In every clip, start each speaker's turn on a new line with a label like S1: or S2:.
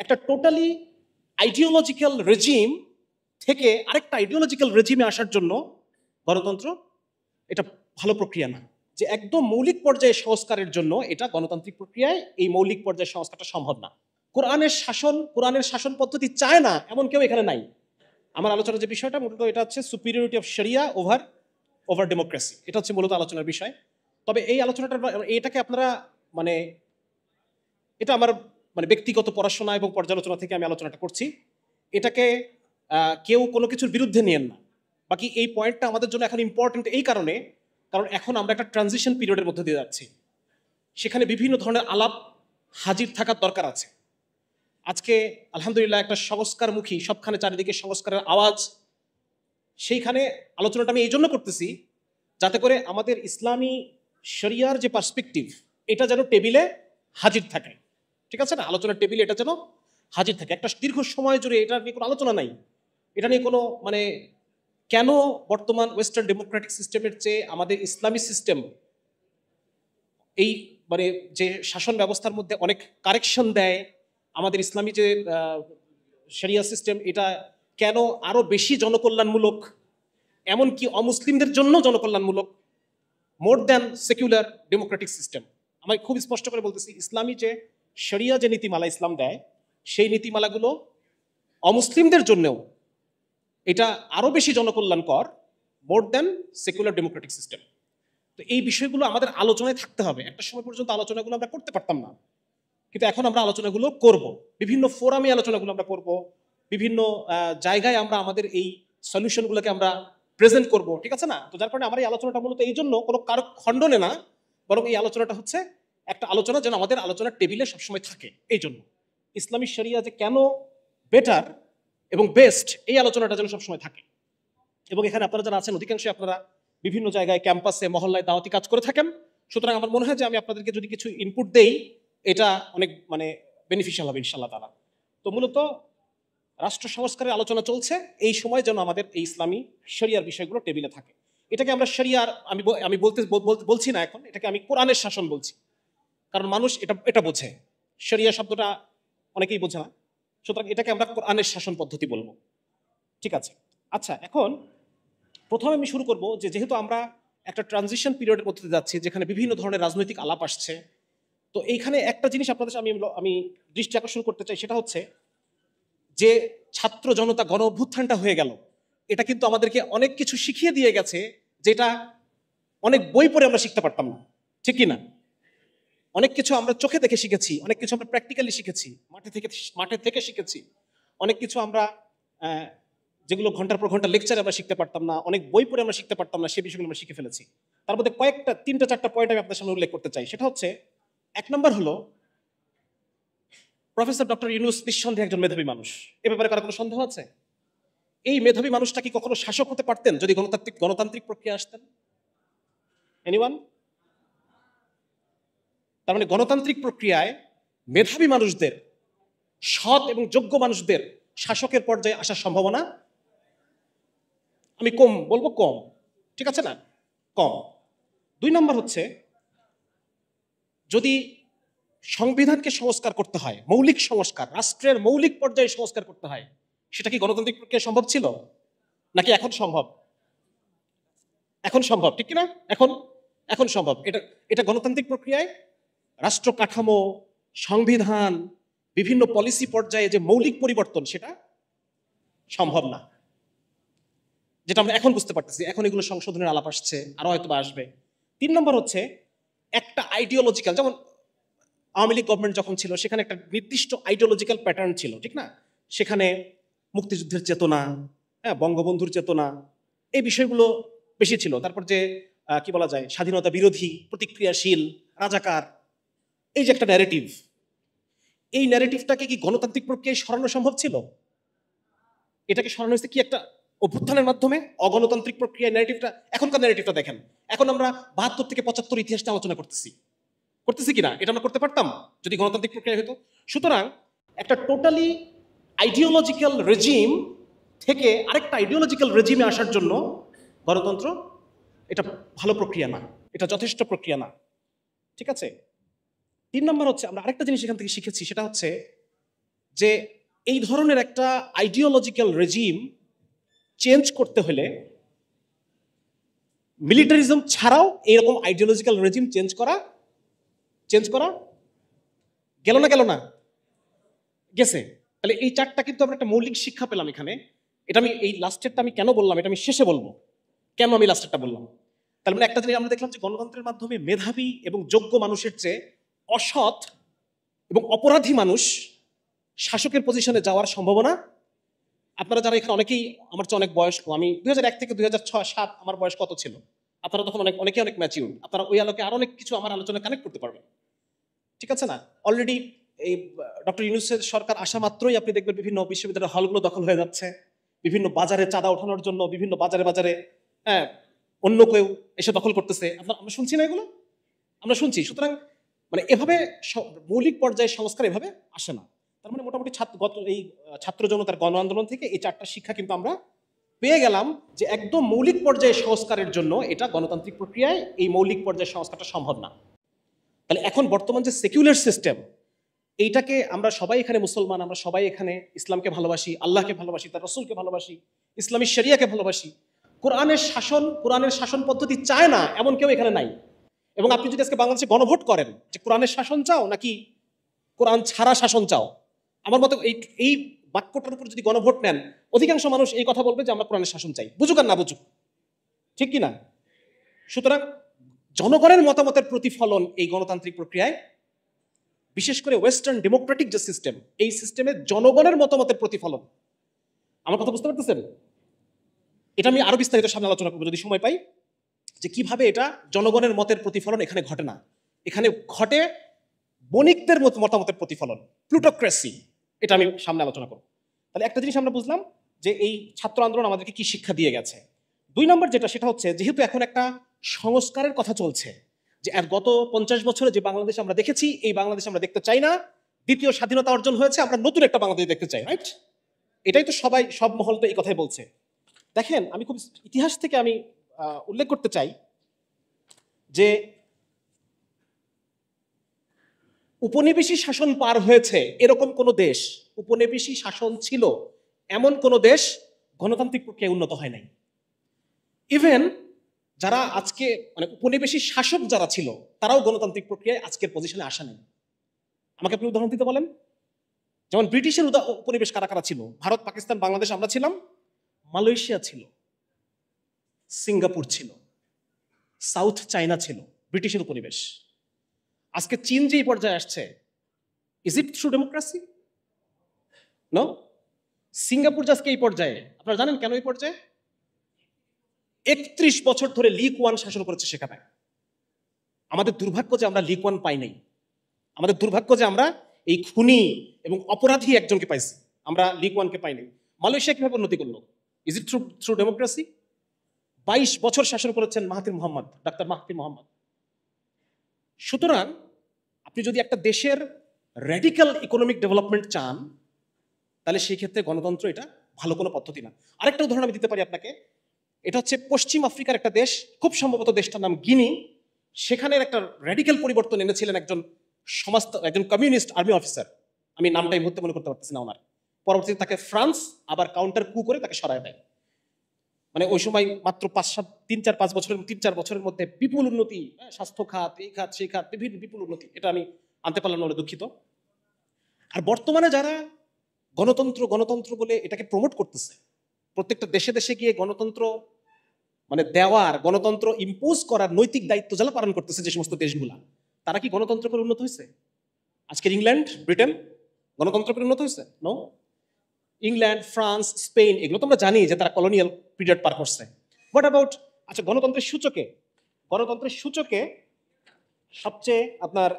S1: একটা totally ideological regime থেকে আরেকটা আইডিওলজিক্যাল রেজিমে আসার জন্য গণতন্ত্র এটা ভালো প্রক্রিয়া না। যে একদম মৌলিক পর্যায়ে সংস্কারের জন্য এটা গণতান্ত্রিক প্রক্রিয়ায় এই মৌলিক পর্যায়ে সংস্কারটা সম্ভব না। কোরআনের শাসন পদ্ধতি চায় না এমন কেউ এখানে নাই। আমার আলোচনার যে বিষয়টা মূলত এটা হচ্ছে সুপিরিয়রিটি অফ শরিয়া ওভার ডেমোক্রেসি, এটা হচ্ছে মূলত আলোচনার বিষয়। তবে এই আলোচনাটা এটাকে আপনারা মানে এটা আমার ব্যক্তিগত পড়াশোনা এবং পর্যালোচনা থেকে আমি আলোচনাটা করছি। এটাকে কেউ কোনো কিছুর বিরুদ্ধে নিয়েন না। বাকি এই পয়েন্টটা আমাদের জন্য এখন ইম্পর্টেন্ট এই কারণ এখন আমরা একটা ট্রানজিশন পিরিয়ডের মধ্যে দিয়ে যাচ্ছি। সেখানে বিভিন্ন ধরনের আলাপ হাজির থাকার দরকার আছে। আজকে আলহামদুলিল্লাহ একটা সংস্কারমুখী, সবখানে চারিদিকে সংস্কারের আওয়াজ, সেইখানে আলোচনাটা আমি এই জন্য করতেছি যাতে করে আমাদের ইসলামী শরিয়ার যে পার্সপেক্টিভ এটা যেন টেবিলে হাজির থাকে। ঠিক আছে না? আলোচনার টেবিলে এটা যেন হাজির থাকে। একটা দীর্ঘ সময় জুড়ে এটা নিয়ে কোনো আলোচনা নাই। এটা নিয়ে কোনো কেন বর্তমান ওয়েস্টার্ন ডেমোক্রেটিক সিস্টেমের চেয়ে আমাদের ইসলামী সিস্টেম এই যে শাসন ব্যবস্থার মধ্যে অনেক কারেকশন দেয়, আমাদের ইসলামী যে শরিয়া সিস্টেম এটা কেন আরো বেশি জনকল্যাণমূলক, এমনকি অমুসলিমদের জন্য জনকল্যাণমূলক, more than secular Democratic system. আমি খুব স্পষ্ট করে বলতেছি, ইসলামী যে শরিয়া যে নীতিমালা ইসলাম দেয়, সেই নীতিমালাগুলো অমুসলিমদের জন্যও এটা আরো বেশি জনকল্যাণকর, more than secular Democratic system. তো এই বিষয়গুলো আমাদের আলোচনায় থাকতে হবে। একটা সময় পর্যন্ত আলোচনাগুলো আমরা করতে পারতাম না, কিন্তু এখন আমরা আলোচনাগুলো করব। বিভিন্ন ফোরামে আলোচনাগুলো আমরা করব, বিভিন্ন জায়গায় আমরা আমাদের এই সলিউশনগুলোকে আমরা প্রেজেন্ট করব। ঠিক আছে না? তো যার কারণে আমার এই আলোচনাটা মূলত এই জন্য কোনো কারো খণ্ডনে না, বরং এই আলোচনাটা হচ্ছে একটা আলোচনা যেন আমাদের আলোচনার টেবিলে সবসময় থাকে। এই জন্য ইসলামী শরিয়া যে কেন বেটার এবং বেস্ট, এই আলোচনাটা যেন সবসময় থাকে। এবং এখানে আপনারা যারা আছেন অধিকাংশই আপনারা বিভিন্ন জায়গায় ক্যাম্পাসে মহল্লায় দাওয়াতি কাজ করে থাকেন। সুতরাং আমার মনে হয় যে আমি আপনাদেরকে যদি কিছু ইনপুট দেই এটা অনেক বেনিফিশিয়াল হবে ইনশাআল্লাহ তাআলা। তো মূলত রাষ্ট্র সংস্কারের আলোচনা চলছে, এই সময় যেন আমাদের এই ইসলামী শরিয়ার বিষয়গুলো টেবিলে থাকে। এটাকে আমরা শরিয়ার আমি বলছি না এখন, এটাকে আমি কোরআনের শাসন বলছি, কারণ মানুষ এটা বোঝে। শরিয়া শব্দটা অনেকেই বোঝে না, সুতরাং এটাকে আমরা কোরআনের শাসন পদ্ধতি বলবো। ঠিক আছে? আচ্ছা, এখন প্রথমে আমি শুরু করব যেহেতু আমরা একটা ট্রানজিশন পিরিয়ডের মধ্যে যাচ্ছি যেখানে বিভিন্ন ধরনের রাজনৈতিক আলাপ আসছে, তো এইখানে একটা জিনিস আপনাদের আমি দৃষ্টি আকর্ষণ করতে চাই, সেটা হচ্ছে যে ছাত্র জনতা গণ অভ্যুত্থানটা হয়ে গেল, এটা কিন্তু আমাদেরকে অনেক কিছু শিখিয়ে দিয়ে গেছে, যেটা অনেক বই পড়ে আমরা শিখতে পারতাম না। ঠিক কি না? অনেক কিছু আমরা চোখে দেখে শিখেছি, অনেক কিছু আমরা প্র্যাকটিক্যালি শিখেছি, মাঠে থেকে শিখেছি। অনেক কিছু আমরা যেগুলো ঘন্টার পর ঘন্টা লেকচারে আমরা শিখতে পারতাম না, অনেক বই পড়ে আমরা শিখতে পারতাম না, সেই বিষয়গুলো আমরা শিখে ফেলেছি। তার মধ্যে কয়েকটা 3-4টা পয়েন্ট আমি আপনার সামনে উল্লেখ করতে চাই। সেটা হচ্ছে, এক নম্বর হলো প্রফেসর ডক্টর ইউনূস নিঃসন্দেহে একজন মেধাবী মানুষ। এ ব্যাপারে কারো কোনো সন্দেহ আছে? এই মেধাবী মানুষটা কি কখনো শাসক হতে পারতেন যদি গণতান্ত্রিক প্রক্রিয়া আসতেন? এনিওয়ান? তার মানে গণতান্ত্রিক প্রক্রিয়ায় মেধাবী মানুষদের, সৎ এবং যোগ্য মানুষদের শাসকের পর্যায়ে আসার সম্ভাবনা আমি কম বলবো, কম। ঠিক আছে না? কম। 2 নম্বর হচ্ছে, যদি সংবিধানকে সংস্কার করতে হয়, মৌলিক সংস্কার, রাষ্ট্রের মৌলিক পর্যায়ে সংস্কার করতে হয়, সেটা কি গণতান্ত্রিক প্রক্রিয়া সম্ভব ছিল নাকি এখন সম্ভব? এখন সম্ভব, ঠিক কিনা? এখন সম্ভব। এটা গণতান্ত্রিক প্রক্রিয়ায় রাষ্ট্র কাঠামো, সংবিধান, বিভিন্ন পলিসি পর্যায়ে যে মৌলিক পরিবর্তন, সেটা সম্ভব না, যেটা আমরা এখন বুঝতে পারতেছি। এখন এগুলো সংশোধনের আলাপ আসছে, আরো হয়তো আসবে। 3 নম্বর হচ্ছে, একটা আইডিওলজিক্যাল, যেমন আওয়ামী লীগ গভর্নমেন্ট যখন ছিল সেখানে একটা নির্দিষ্ট আইডিওলজিক্যাল প্যাটার্ন ছিল, ঠিক না? সেখানে মুক্তিযুদ্ধের চেতনা, বঙ্গবন্ধুর চেতনা, এই বিষয়গুলো বেশি ছিল। তারপর যে কি বলা যায়, স্বাধীনতা বিরোধী, প্রতিক্রিয়াশীল, রাজাকার, এই যে একটা ন্যারেটিভ, এই ন্যারেটিভটাকে কি গণতান্ত্রিক প্রক্রিয়ায় সরানো সম্ভব ছিল? এটাকে সরানো হয়েছে কি একটা অভ্যুত্থানের মাধ্যমে, অগণতান্ত্রিক প্রক্রিয়ায় ন্যারেটিভটা। এখনকার ন্যারেটিভটা দেখেন, এখন আমরা 72 থেকে 75 ইতিহাসটা আলোচনা করতেছি কিনা? এটা আমরা করতে পারতাম যদি গণতান্ত্রিক প্রক্রিয়া হতো। সুতরাং একটা টোটালি আইডিওলজিক্যাল রেজিম থেকে আরেকটা আইডিওলজিক্যাল রেজিমে আসার জন্য গণতন্ত্র এটা ভালো প্রক্রিয়া না, এটা যথেষ্ট প্রক্রিয়া না। ঠিক আছে? 3 নম্বর হচ্ছে, আমরা আরেকটা জিনিস এখান থেকে শিখেছি, সেটা হচ্ছে যে এই ধরনের একটা আইডিওলজিক্যাল রেজিম চেঞ্জ করতে হলে মিলিটারিজম ছাড়াও এরকম আইডিওলজিক্যাল রেজিম চেঞ্জ করা গেল না গেছে। তাহলে এই চারটা কিন্তু আমরা একটা মৌলিক শিক্ষা পেলাম এখানে। এটা আমি এই লাস্টেরটা আমি কেন বললাম, এটা আমি শেষে বলবো কেন আমি লাস্টেরটা বললাম। তার মানে একটা জিনিস আমরা দেখলাম যে গণতন্ত্রের মাধ্যমে মেধাবী এবং যোগ্য মানুষের চেয়ে অসৎ এবং অপরাধী মানুষ শাসকের পজিশনে যাওয়ার সম্ভাবনা, আপনারা যারা এখানে অনেকেই আমার চেয়ে অনেক বয়স্ক, আমি 2001 থেকে 2006-07 আমার বয়স কত ছিল, আপনারা তখন অনেকে অনেক ম্যাচিউর, আপনারা ওই আলোকে আরো অনেক কিছু আমার আলোচনায় কানেক্ট করতে পারবেন, ঠিক আছে না? অলরেডি এই ডক্টর ইউনূসের সরকার আসা মাত্রই আপনি দেখবেন বিভিন্ন বিশ্ববিদ্যালয়ের হলগুলো দখল হয়ে যাচ্ছে, বিভিন্ন বাজারে চাঁদা ওঠানোর জন্য বিভিন্ন বাজারে হ্যাঁ অন্য কেউ এসে দখল করতেছে, আমরা শুনছি না এগুলো? আমরা শুনছি। সুতরাং মানে এভাবে মৌলিক পর্যায়ে সংস্কার এভাবে আসে না। তার মানে মোটামুটি এই ছাত্র জনতার গণ আন্দোলন থেকে এই চারটা শিক্ষা কিন্তু আমরা পেয়ে গেলাম যে একদম মৌলিক পর্যায়ে সংস্কারের জন্য এটা গণতান্ত্রিক প্রক্রিয়ায় এই মৌলিক পর্যায়ে সংস্কারটা সম্ভব না। তাহলে এখন বর্তমান যে সেকুলার সিস্টেম, এইটাকে আমরা সবাই এখানে মুসলমান, আমরা সবাই এখানে ইসলামকে ভালোবাসি, আল্লাহকে ভালোবাসি, তার রসুলকে ভালোবাসি, ইসলামী শরিয়াকে ভালোবাসি, কোরআনের শাসন পদ্ধতি চায় না এমন কেউ এখানে নাই। এবং আপনি যদি আজকে বাংলাদেশে গণভোট করেন যে কোরআনের শাসন চাও নাকি কোরআন ছাড়া শাসন চাও, আমার মতে এই বাক্যটার উপর যদি গণভোট নেন, অধিকাংশ মানুষ এই কথা বলবে যে আমরা কোরআনের শাসন চাই, বুঝুক আর না বুঝুক, ঠিক কি না? সুতরাং জনগণের মতামতের প্রতিফলন এই গণতান্ত্রিক প্রক্রিয়ায়, বিশেষ করে ওয়েস্টার্ন ডেমোক্রেটিক যে সিস্টেম, এই সিস্টেমে জনগণের মতামতের প্রতিফলন। আমার কথা বুঝতে পারতেছেন? এটা আমি আরো বিস্তারিত সামনে আলোচনা করবো যদি সময় পাই, যে কিভাবে এটা জনগণের মতের প্রতিফলন এখানে ঘটে না, এখানে ঘটে বণিকদের মতামতের প্রতিফলন, প্লুটোক্রেসি। এটা আমি সামনে আলোচনা করব। তাহলে একটা জিনিস আমরা বুঝলাম যে এই ছাত্র আন্দোলন আমাদেরকে কি শিক্ষা দিয়ে গেছে। 2 নম্বর যেটা, সেটা হচ্ছে যেহেতু এখন একটা সংস্কারের কথা চলছে, যে গত 50 বছরে যে বাংলাদেশ আমরা দেখেছি এই বাংলাদেশ আমরা দেখতে চাই না, দ্বিতীয় স্বাধীনতা অর্জন হয়েছে, আমরা নতুন একটা বাংলাদেশ দেখতে চাই, রাইট? এটাই তো সব মহল তো এই কথাই বলছে। দেখেন, আমি খুব ইতিহাস থেকে আমি উল্লেখ করতে চাই যে উপনিবেশিক শাসন পার হয়েছে এরকম কোন দেশ, উপনিবেশিক শাসন ছিল এমন কোন দেশ গণতান্ত্রিক প্রক্রিয়ায় উন্নত হয় নাই। ইভেন যারা আজকে মানে উপনিবেশিক শাসক যারা ছিল তারাও গণতান্ত্রিক প্রক্রিয়ায় আজকের পজিশনে আসা নেই। আমাকে আপনি উদাহরণ দিতে বলেন। যেমন ব্রিটিশের উপনিবেশ কারা কারা ছিল? ভারত, পাকিস্তান, বাংলাদেশ আমরা ছিলাম, মালয়েশিয়া ছিল, সিঙ্গাপুর ছিল, সাউথ চায়না ছিল ব্রিটিশের উপনিবেশ। আজকে চীন যে পর্যায়ে আসছে, is it through democracy? No. Singapore আজকে এই পর্যায়ে, আপনারা জানেন কেন এই পর্যায়ে? 31 বছর ধরে লি কুয়ান শাসন করেছে সেখানে। আমাদের দুর্ভাগ্য যে আমরা লি কুয়ান পাই নাই, আমাদের দুর্ভাগ্য যে আমরা এই খুনি এবং অপরাধী একজনকে পাইছি, আমরা লি কুয়ানকে পাই নাই। মালয়েশিয়া কিভাবে উন্নতি করলো? Is it through democracy? 22 বছর শাসন করেছেন ডাক্তার মাহাথির মোহাম্মদ। সুতরাং আপনি যদি একটা দেশের র্যাডিক্যাল ইকোনমিক ডেভেলপমেন্ট চান, তাহলে সেই ক্ষেত্রে গণতন্ত্র এটা ভালো কোনো পদ্ধতি না। আরেকটা উদাহরণ আমি দিতে পারি আপনাকে, এটা হচ্ছে পশ্চিম আফ্রিকার একটা দেশ, খুব সম্ভবত দেশটার নাম গিনি। সেখানের একটা র্যাডিক্যাল পরিবর্তন এনেছিলেন একজন কমিউনিস্ট আর্মি অফিসার, আমি নামটা এই মুহূর্তে মনে করতে পারতেছি না ওনার। পরবর্তীতে তাকে ফ্রান্স আবার কাউন্টার কু করে তাকে সরায় দেয়। মানে ওই সময় মাত্র 3-4 বছরের মধ্যে বিপুল উন্নতি, স্বাস্থ্য খাত, এই খাত সেই খাত, বিভিন্ন বিপুল উন্নতি। এটা আমি আনতে পারলাম না, দুঃখিত। আর বর্তমানে যারা গণতন্ত্র বলে এটাকে প্রমোট করতেছে, প্রত্যেকটা দেশে গিয়ে গণতন্ত্র মানে দেওয়ার, গণতন্ত্র ইম্পোজ করার নৈতিক দায়িত্ব যারা পালন করতেছে যে সমস্ত দেশগুলা, তারা কি গণতন্ত্র করে উন্নত হয়েছে? আজকের ইংল্যান্ড, ব্রিটেন গণতন্ত্র করে উন্নত হয়েছে? নো। ইংল্যান্ড, ফ্রান্স, স্পেন, এগুলো তো আমরা জানি যে তারা কলোনিয়াল পিরিয়ড পার করছে। হোয়াট অ্যাবাউট, আচ্ছা, গণতন্ত্রের সূচকে সবচেয়ে আপনার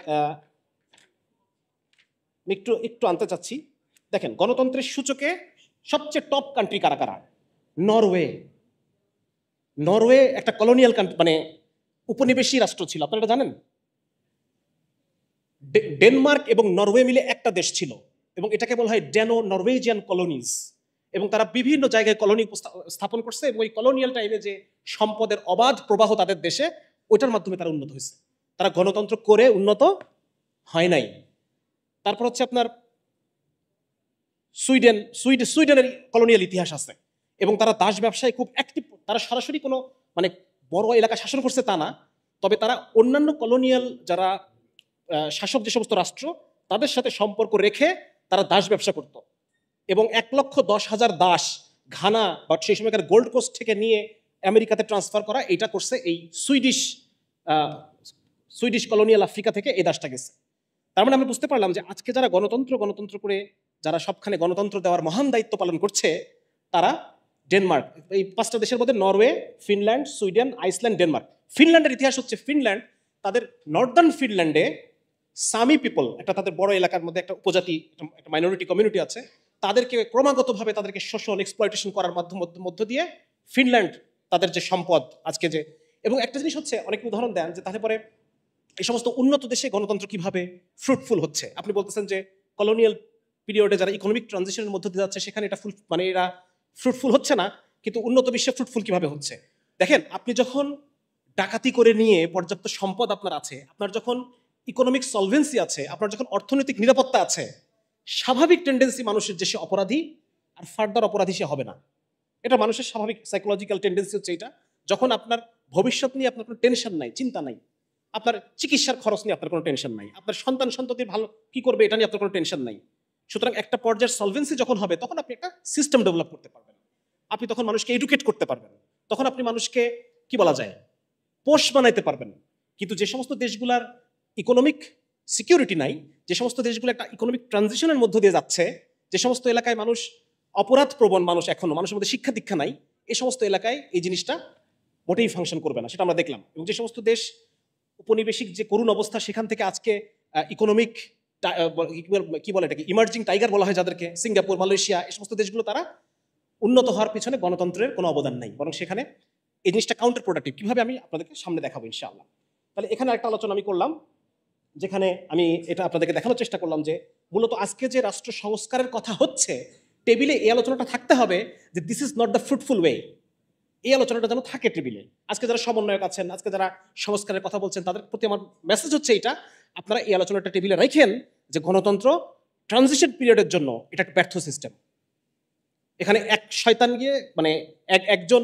S1: একটু আনতে চাচ্ছি। দেখেন, গণতন্ত্রের সূচকে সবচেয়ে টপ কান্ট্রি কারা কারা? নরওয়ে একটা কলোনিয়াল কান্ট্রি, মানে উপনিবেশী রাষ্ট্র ছিল, আপনারা এটা জানেন? ডেনমার্ক এবং নরওয়ে মিলে একটা দেশ ছিল, এবং এটাকে বলা হয় ড্যানো নরওয়েজিয়ান কলোনিজ। এবং তারা বিভিন্ন জায়গায় কলোনি স্থাপন করছে, এবং ওই কলোনিয়াল টাইমে যে সম্পদের অবাধ প্রবাহ তাদের দেশে, ওইটার মাধ্যমে তারা উন্নত হয়েছে। তারা গণতন্ত্র করে উন্নত হয় নাই। তারপর হচ্ছে আপনার সুইডেনের কলোনিয়াল ইতিহাস আছে, এবং তারা দাস ব্যবসায় খুব অ্যাক্টিভ। তারা সরাসরি কোনো মানে বড় এলাকা শাসন করছে তা না, তবে তারা অন্যান্য কলোনিয়াল যারা শাসক যে সমস্ত রাষ্ট্র তাদের সাথে সম্পর্ক রেখে তারা দাস ব্যবসা করত, এবং 1,10,000 দাস ঘানা বা সেই সময়কার গোল্ড কোস্ট থেকে নিয়ে আমেরিকাতে ট্রান্সফার করা, এটা করছে এই সুইডিশ কলোনিয়াল আফ্রিকা থেকে এই দাসটা গেছে। তার মানে আমরা বুঝতে পারলাম যে আজকে যারা গণতন্ত্র করে যারা সবখানে গণতন্ত্র দেওয়ার মহান দায়িত্ব পালন করছে, তারা ডেনমার্ক, এই 5টা দেশের মধ্যে Norway, Finland, Sweden, Iceland, Denmark. ফিনল্যান্ডের ইতিহাস হচ্ছে, ফিনল্যান্ড তাদের নর্দার্ন ফিনল্যান্ডে সামি পিপল, একটা তাদের বড় এলাকার মধ্যে একটা উপজাতি, একটা মাইনরিটি কমিউনিটি আছে, তাদেরকে ক্রমাগতভাবে তাদেরকে শোষণ এক্সপ্লয়টেশন করার মধ্য দিয়ে ফিনল্যান্ড তাদের যে সম্পদ আজকে যে, এবং একটা জিনিস হচ্ছে অনেক উদাহরণ দেন যে তাহলে পরে এই সমস্ত উন্নত দেশে গণতন্ত্র কিভাবে ফ্রুটফুল হচ্ছে। আপনি বলতেছেন যে কলোনিয়াল পিরিয়ডে যারা ইকোনমিক ট্রানজিশনের মধ্যে দিয়ে যাচ্ছে সেখানে এটা মানে এরা ফ্রুটফুল হচ্ছে না, কিন্তু উন্নত বিশ্বে ফ্রুটফুল কিভাবে হচ্ছে। দেখেন, আপনি যখন ডাকাতি করে নিয়ে পর্যাপ্ত সম্পদ আপনার আছে, আপনার যখন ইকোনমিক সলভেন্সি আছে, আপনার যখন অর্থনৈতিক নিরাপত্তা আছে, স্বাভাবিক টেন্ডেন্সি মানুষের যে সে অপরাধী আর ফার্দার অপরাধী সে হবে না। এটা মানুষের স্বাভাবিক সাইকোলজিক্যাল টেন্ডেন্সি হচ্ছে এটা। যখন আপনার ভবিষ্যৎ নিয়ে আপনার কোনো টেনশন নাই, চিন্তা নাই, আপনার চিকিৎসার খরচ নিয়ে আপনার কোনো টেনশন নাই, আপনার সন্তান সন্ততির ভালো কি করবে এটা নিয়ে আপনার কোনো টেনশন নাই, সুতরাং একটা পর্যায়ের সলভেন্সি যখন হবে তখন আপনি একটা সিস্টেম ডেভেলপ করতে পারবেন, আপনি তখন মানুষকে এডুকেট করতে পারবেন, তখন আপনি মানুষকে কি বলা যায় পোষ বানাইতে পারবেন। কিন্তু যে সমস্ত দেশগুলার ইকোনমিক সিকিউরিটি নাই, যে সমস্ত দেশগুলো একটা ইকোনমিক ট্রানজিশনের মধ্য দিয়ে যাচ্ছে, যে সমস্ত এলাকায় মানুষ অপরাধ প্রবণ, মানুষ এখনো মানুষের মধ্যে শিক্ষা দীক্ষা নাই, এই সমস্ত এলাকায় এই জিনিসটা মোটেই ফাংশন করবে না, সেটা আমরা দেখলাম। এবং যে সমস্ত দেশ উপনিবেশিক যে করুণ অবস্থা, সেখান থেকে আজকে ইকোনমিক কি বলে এটাকে ইমার্জিং টাইগার বলা হয় যাদেরকে, সিঙ্গাপুর, মালয়েশিয়া, এই সমস্ত দেশগুলো তারা উন্নত হওয়ার পিছনে গণতন্ত্রের কোনো অবদান নাই, বরং সেখানে এই জিনিসটা কাউন্টার প্রোডাক্টিভ। কিভাবে আমি আপনাদেরকে সামনে দেখাবো ইনশাআল্লাহ। তাহলে এখানে একটা আলোচনা আমি করলাম, যেখানে আমি এটা আপনাদেরকে দেখানোর চেষ্টা করলাম যে মূলত আজকে যে রাষ্ট্র সংস্কারের কথা হচ্ছে, টেবিলে এই আলোচনাটা থাকতে হবে যে this is not the fruitful way. এই আলোচনাটা যেন থাকে টেবিলে। আজকে যারা সমন্বয়ক আছেন, আজকে যারা সংস্কারের কথা বলছেন, তাদের প্রতি আমার মেসেজ হচ্ছে এটা, আপনারা এই আলোচনাটা টেবিলে রাখেন যে গণতন্ত্র ট্রানজিশন পিরিয়ডের জন্য এটা একটা ব্যর্থ সিস্টেম। এখানে এক শয়তান গিয়ে মানে একজন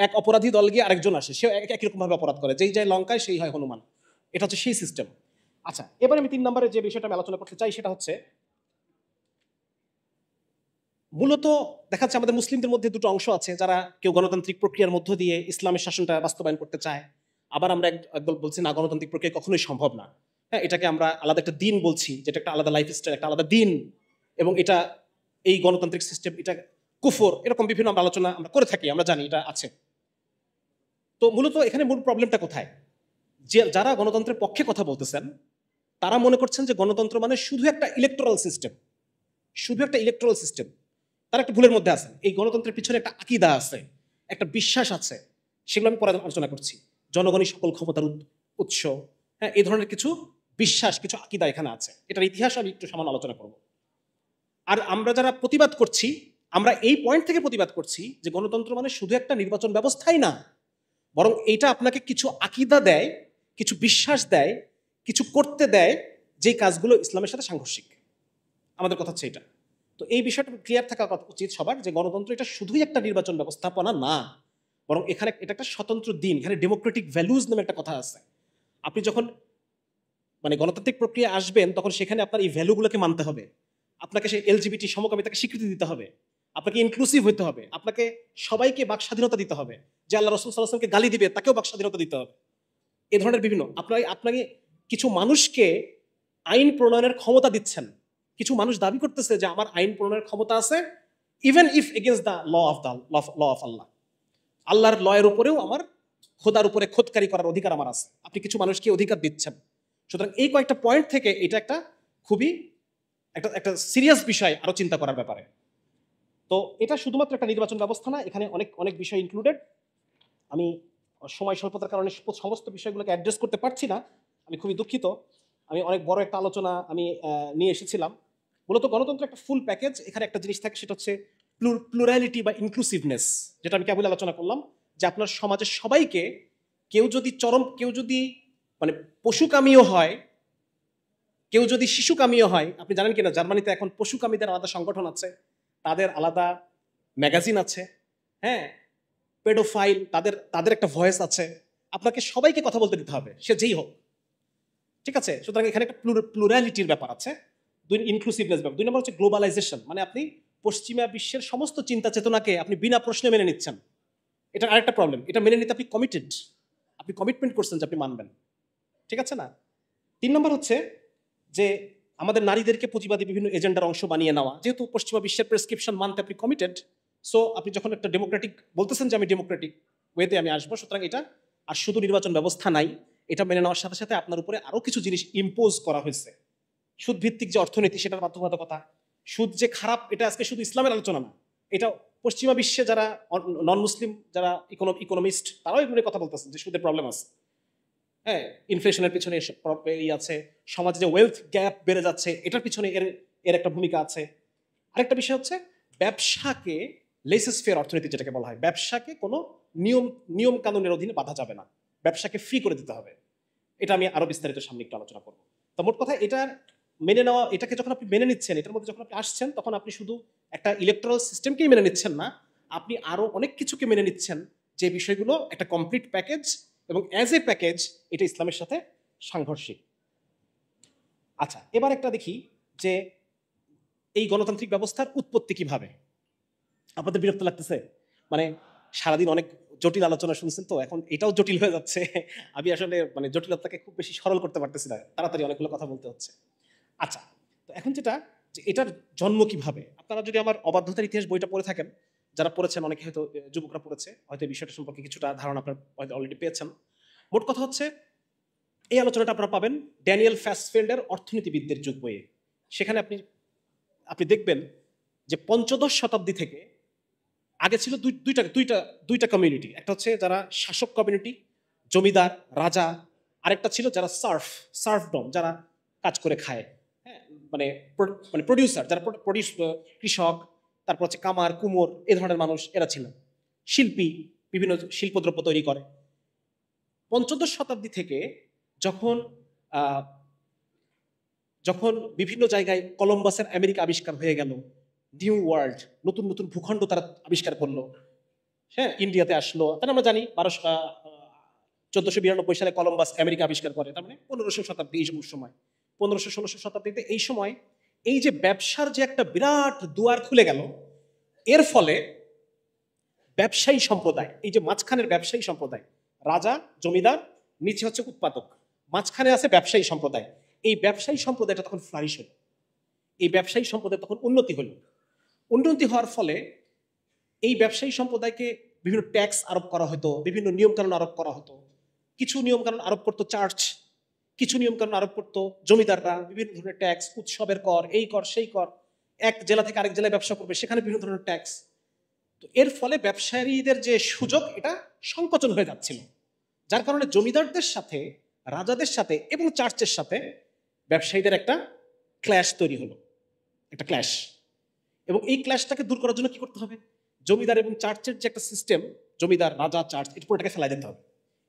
S1: এক অপরাধী দল গিয়ে আরেকজন আসে, সে একই রকম ভাবে অপরাধ করে, যেই যায় লঙ্কায় সেই হয় হনুমান, এটা হচ্ছে সেই সিস্টেম। আচ্ছা, এবার আমি 3 নম্বরে যে বিষয়টা আমি আলোচনা করতে চাই সেটা হচ্ছে মূলত দেখা যাচ্ছে আমাদের মুসলিমদের মধ্যে দুটো অংশ আছে, যারা কেউ গণতান্ত্রিক প্রক্রিয়ার মধ্য দিয়ে ইসলামের শাসনটা বাস্তবায়ন করতে চায়, আবার আমরা একদল বলছি না, গণতান্ত্রিক প্রক্রিয়া কখনোই সম্ভব না। হ্যাঁ, এটাকে আমরা আলাদা একটা দিন বলছি, যেটা একটা আলাদা লাইফস্টাইল, একটা আলাদা দিন, এবং এটা এই গণতান্ত্রিক সিস্টেম এটা কুফর, এরকম বিভিন্ন আলোচনা আমরা করে থাকি, আমরা জানি এটা আছে। তো মূলত এখানে মূল প্রবলেমটা কোথায়? যে যারা গণতন্ত্রের পক্ষে কথা বলতেছেন তারা মনে করছেন যে গণতন্ত্র মানে শুধু একটা ইলেকটোরাল সিস্টেম, শুধু একটা ইলেকটোরাল সিস্টেম। তারা একটা ভুলের মধ্যে আছেন। এই গণতন্ত্রের পিছনে একটা আকীদা আছে, একটা বিশ্বাস আছে, সেগুলো আমি পরে আলোচনা করছি। জনগণই সকল ক্ষমতার উৎস, হ্যাঁ, এই ধরনের কিছু বিশ্বাস, কিছু আকীদা এখানে আছে। এটার ইতিহাস আমি একটু সামান্য আলোচনা করব। আর আমরা যারা প্রতিবাদ করছি, আমরা এই পয়েন্ট থেকে প্রতিবাদ করছি যে গণতন্ত্র মানে শুধু একটা নির্বাচন ব্যবস্থাই না, বরং এটা আপনাকে কিছু আকীদা দেয়, কিছু বিশ্বাস দেয়, কিছু করতে দেয়, যে কাজগুলো ইসলামের সাথে সাংঘর্ষিক। আমাদের কথা হচ্ছে এটা। তো এই বিষয়টা ক্লিয়ার থাকা উচিত সবার, যে গণতন্ত্র এটা শুধুই একটা নির্বাচন ব্যবস্থাপনা না, বরং এখানে এটা একটা স্বতন্ত্র দিন। এখানে ডেমোক্রেটিক ভ্যালুজ নামে একটা কথা আছে। আপনি যখন মানে গণতান্ত্রিক প্রক্রিয়া আসবেন, তখন সেখানে আপনার এই ভ্যালুগুলোকে মানতে হবে। আপনাকে সেই এলজিবিটি সমকামিতাকে স্বীকৃতি দিতে হবে, আপনাকে ইনক্লুসিভ হতে হবে, আপনাকে সবাইকে বাক স্বাধীনতা দিতে হবে, যে আল্লাহ রাসূল সাল্লাল্লাহু আলাইহি ওয়াসাল্লামকে গালি দিবে তাকেও বাক স্বাধীনতা দিতে হবে। এই ধরনের বিভিন্ন আপনাকে কিছু মানুষকে আইন প্রণয়নের ক্ষমতা দিচ্ছেন। কিছু মানুষ দাবি করতেছে যে আমার আইন প্রণয়নের ক্ষমতা আছে, even if against the law of Allah, আল্লাহর লয়ের উপরেও আমার, খোদার উপরে খোদকারি করার অধিকার আমার আছে। আপনি কিছু মানুষকে অধিকার দিচ্ছেন। সুতরাং এই কয়েকটা পয়েন্ট থেকে এটা একটা খুবই একটা সিরিয়াস বিষয়, আরো চিন্তা করার ব্যাপারে। তো এটা শুধুমাত্র একটা নির্বাচন ব্যবস্থা না, এখানে অনেক অনেক বিষয় ইনক্লুডেড। আমি সময় স্বল্পতার কারণে সমস্ত বিষয়গুলোকে অ্যাড্রেস করতে পারছি না, আমি খুবই দুঃখিত। আমি অনেক বড় একটা আলোচনা আমি নিয়ে এসেছিলাম। মূলত গণতন্ত্র একটা ফুল প্যাকেজ। এখানে একটা জিনিস থাকে, সেটা হচ্ছে প্লুরালিটি বা ইনক্লুসিভনেস, যেটা আমি কেবল আলোচনা করলাম, যে আপনার সমাজের সবাইকে, কেউ যদি মানে পশুকামীও হয়, কেউ যদি শিশুকামীও হয়। আপনি জানেন কিনা জার্মানিতে এখন পশুকামীদের আলাদা সংগঠন আছে, তাদের আলাদা ম্যাগাজিন আছে, হ্যাঁ, পেডোফাইল তাদের তাদের একটা ভয়েস আছে, আপনাকে সবাইকে কথা বলতে দিতে হবে, সে যেই হোক, ঠিক আছে? সুতরাং এখানে একটা প্লুরালিটির ব্যাপার আছে, দুই ইনক্লুসিভনেস ব্যাপার। 2 নম্বর হচ্ছে গ্লোবালাইজেশন, মানে আপনি পশ্চিমা বিশ্বের সমস্ত চিন্তা চেতনাকে আপনি বিনা প্রশ্নে মেনে নিচ্ছেন। এটা আরেকটা প্রবলেম, এটা মেনে নিতে আপনি কমিটেড, আপনি কমিটমেন্ট করছেন যে আপনি মানবেন, ঠিক আছে না? 3 নম্বর হচ্ছে যে আমাদের নারীদেরকে পুঁজিবাদী বিভিন্ন এজেন্ডার অংশ বানিয়ে নেওয়া, যেহেতু পশ্চিমা বিশ্বের প্রেসক্রিপশন মানতে আপনি কমিটেড, সো আপনি যখন একটা ডেমোক্রেটিক বলতেছেন যে আমি ডেমোক্রেটিক ওয়েতে আমি আসবো, সুতরাং এটা আর শুধু নির্বাচন ব্যবস্থা নাই, এটা মেনে নেওয়ার সাথে সাথে আপনার উপরে আরো কিছু জিনিস ইম্পোজ করা হয়েছে। সুদ ভিত্তিক যে অর্থনীতি, সেটার বাধ্যবাধকতা, সুদ যে খারাপ এটা আজকে শুধু ইসলামের আলোচনা না, এটা পশ্চিমা বিশ্বে যারা নন মুসলিম যারা ইকোনমিস্ট তারাও এগুলো নিয়ে কথা বলতেছেন যে সুদের প্রবলেম আছে, হ্যাঁ, ইনফ্লেশনের পিছনে এই আছে, সমাজে যে ওয়েলথ গ্যাপ বেড়ে যাচ্ছে এটার পিছনে এর এর একটা ভূমিকা আছে। আরেকটা বিষয় হচ্ছে ব্যবসাকে লেসেস ফেয়ার অর্থনীতি যেটাকে বলা হয়, ব্যবসাকে কোনো নিয়ম কানুনের অধীনে বাধা যাবে না, ব্যবসাকে ফ্রি করে দিতে হবে। এটা আমি আরো বিস্তারিত সামনে একটু আলোচনা করবো। তো মোট কথা এটার মেনে নেওয়া, এটাকে যখন আপনি মেনে নিচ্ছেন, এটার মধ্যে যখন আপনি আসছেন, তখন আপনি শুধু একটা ইলেকট্রাল সিস্টেমকেই মেনে নিচ্ছেন না, আপনি আরো অনেক কিছুকে মেনে নিচ্ছেন, যে বিষয়গুলো একটা কমপ্লিট প্যাকেজ, এবং অ্যাজ এ প্যাকেজ এটা ইসলামের সাথে সাংঘর্ষিক। আচ্ছা, এবার একটা দেখি যে এই গণতান্ত্রিক ব্যবস্থার উৎপত্তি কিভাবে। আপনাদের বিরক্ত লাগতেছে? মানে সারাদিন অনেক জটিল আলোচনা শুনছেন, তো এখন এটাও জটিল হয়ে যাচ্ছে। আমি আসলে মানে জটিলতাকে খুব বেশি সরল করতে পারতেছি না, তাড়াতাড়ি অনেকগুলো কথা বলতে হচ্ছে। আচ্ছা, তো এখন যেটা, যে এটার জন্ম কিভাবে, আপনারা যদি আমার অবাধ্যতার ইতিহাস বইটা পড়ে থাকেন, যারা পড়েছেন, অনেকে হয়তো যুবকরা পড়েছে, হয়তো এই বিষয়টা সম্পর্কে কিছুটা ধারণা আপনার হয়তো অলরেডি পেয়েছেন। মোট কথা হচ্ছে এই আলোচনাটা আপনারা পাবেন ড্যানিয়েল ফ্যাসফেল্ডের অর্থনীতিবিদদের যুগ বইয়ে। সেখানে আপনি আপনি দেখবেন যে পঞ্চদশ শতাব্দী থেকে, আগে ছিল দুইটা কমিউনিটি, একটা হচ্ছে যারা শাসক কমিউনিটি, জমিদার রাজা, আরেকটা ছিল যারা সার্ফডম, যারা কাজ করে খায়, হ্যাঁ, মানে মানে প্রডিউসার, যারা কৃষক, তারপর হচ্ছে কামার কুমোর, এই ধরনের মানুষ এরা ছিলেন, শিল্পী, বিভিন্ন শিল্পদ্রব্য তৈরি করে। পঞ্চদশ শতাব্দী থেকে যখন যখন বিভিন্ন জায়গায় কলম্বাসের আমেরিকা আবিষ্কার হয়ে গেল, নিউ ওয়ার্ল্ড, নতুন নতুন ভূখণ্ড তারা আবিষ্কার করলো, হ্যাঁ, ইন্ডিয়াতে আসলো, তাহলে আমরা জানি 1492 সালে কলম্বাস আমেরিকা আবিষ্কার করে, তার মানে 1500 শতাব্দী, এই সময় 1500-1600 শতাব্দীতে, এই সময় এই যে ব্যবসার যে একটা বিরাট দুয়ার খুলে গেল, এর ফলে ব্যবসায়ী সম্প্রদায়, এই যে মাঝখানের ব্যবসায়ী সম্প্রদায়, রাজা জমিদার, নিচে হচ্ছে উৎপাদক, মাঝখানে আছে ব্যবসায়ী সম্প্রদায়, এই ব্যবসায়ী সম্প্রদায়টা তখন ফ্লারিশ হল, এই ব্যবসায়ী সম্প্রদায় তখন উন্নতি হল। উন্নতি হওয়ার ফলে এই ব্যবসায়ী সম্প্রদায়কে বিভিন্ন ট্যাক্স আরোপ করা হতো, বিভিন্ন নিয়মকানুন আরোপ করা হতো। কিছু নিয়মকানুন আরোপ করতো চার্চ, কিছু নিয়মকানুন আরোপ করতো জমিদাররা, বিভিন্ন ধরনের ট্যাক্স, উৎসবের কর, এই কর সেই কর, এক জেলা থেকে আরেক জেলায় ব্যবসা করবে, সেখানে বিভিন্ন ধরনের ট্যাক্স। তো এর ফলে ব্যবসায়ীদের যে সুযোগ, এটা সংকোচন হয়ে যাচ্ছিল, যার কারণে জমিদারদের সাথে, রাজাদের সাথে এবং চার্চের সাথে ব্যবসায়ীদের একটা ক্ল্যাশ তৈরি হলো, একটা ক্ল্যাশ। এবং এই ক্ল্যাশটাকে দূর করার জন্য কি করতে হবে, জমিদার এবং চার্চের যে একটা সিস্টেম, জমিদার রাজা চার্চ, এটা পুরোটাকে ফেলাই দিতে হবে।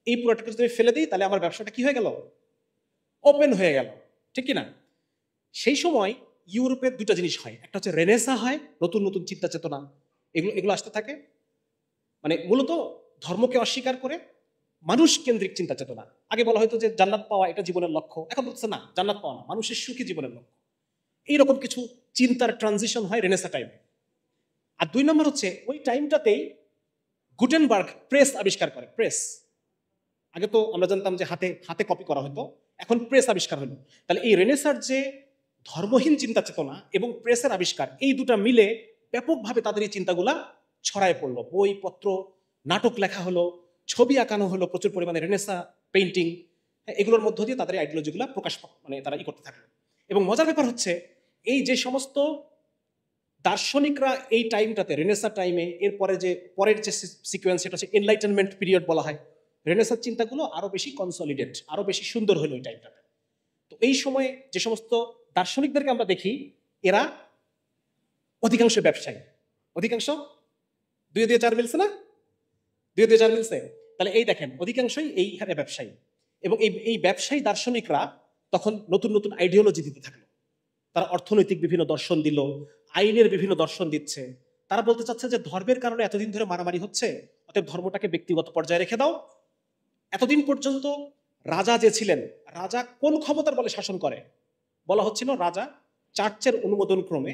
S1: এই পুরোটাকে যদি ফেলে দিই, তাহলে আমার ব্যবসাটা কি হয়ে গেল, ওপেন হয়ে গেল, ঠিক কিনা? সেই সময় ইউরোপের দুটো জিনিস হয়, একটা হচ্ছে রেনেসা হয়, নতুন নতুন চিন্তা চেতনা, এগুলো এগুলো আসতে থাকে, মানে মূলত ধর্মকে অস্বীকার করে মানুষ কেন্দ্রিক চিন্তা চেতনা। আগে বলা হয়তো যে জান্নাত পাওয়া এটা জীবনের লক্ষ্য, এখন বলছে না, জান্নাত পাওয়া না, মানুষের সুখী জীবনের লক্ষ্য। এইরকম কিছু চিন্তার ট্রানজিশন হয় রেনেসা টাইমে। আর 2 নম্বর হচ্ছে ওই টাইমটাতেই গুটেনবার্গ প্রেস আবিষ্কার করে। প্রেস, আগে তো আমরা জানতাম যে হাতে হাতে কপি করা হতো, এখন প্রেস আবিষ্কার হলো। তাহলে এই রেনেসার যে ধর্মহীন চিন্তা চেতনা এবং প্রেসের আবিষ্কার, এই দুটা মিলে ব্যাপকভাবে তাদের এই চিন্তাগুলা ছড়ায় পড়লো, বইপত্র, নাটক লেখা হলো, ছবি আঁকানো হলো প্রচুর পরিমাণে, রেনেসা পেইন্টিং, এগুলোর মধ্য দিয়ে তাদের আইডিওলজিগুলো প্রকাশ, মানে তারা করতে থাকলো। এবং মজার ব্যাপার হচ্ছে এই যে সমস্ত দার্শনিকরা এই টাইমটাতে, রেনেসা টাইমে, এরপরে যে পরের যে সিকোয়েন্স, সেটা হচ্ছে এনলাইটেনমেন্ট পিরিয়ড বলা হয়, রেনেসার চিন্তাগুলো আরো বেশি কনসলিডেট, আরো বেশি সুন্দর হলো এই টাইমটাতে। তো এই সময়ে যে সমস্ত দার্শনিকদেরকে আমরা দেখি, এরা অধিকাংশ ব্যবসায়ী, অধিকাংশ 2-4 মিলছে না, 2-4 মিলছে। তাহলে এই দেখেন অধিকাংশই এইখানে ব্যবসায়ী, এবং এই ব্যবসায়ী দার্শনিকরা তখন নতুন নতুন আইডিওলজি দিতে থাকলো। তারা অর্থনৈতিক বিভিন্ন দর্শন দিল, আইনের বিভিন্ন দর্শন দিচ্ছে। তারা বলতে চাচ্ছে যে ধর্মের কারণে এতদিন ধরে মারামারি হচ্ছে, অতএব ধর্মটাকে ব্যক্তিগত পর্যায়ে রেখে দাও। এতদিন পর্যন্ত রাজা যে ছিলেন, রাজা কোন ক্ষমতার বলে শাসন করে? বলা হচ্ছিল রাজা চার্চের অনুমোদন ক্রমে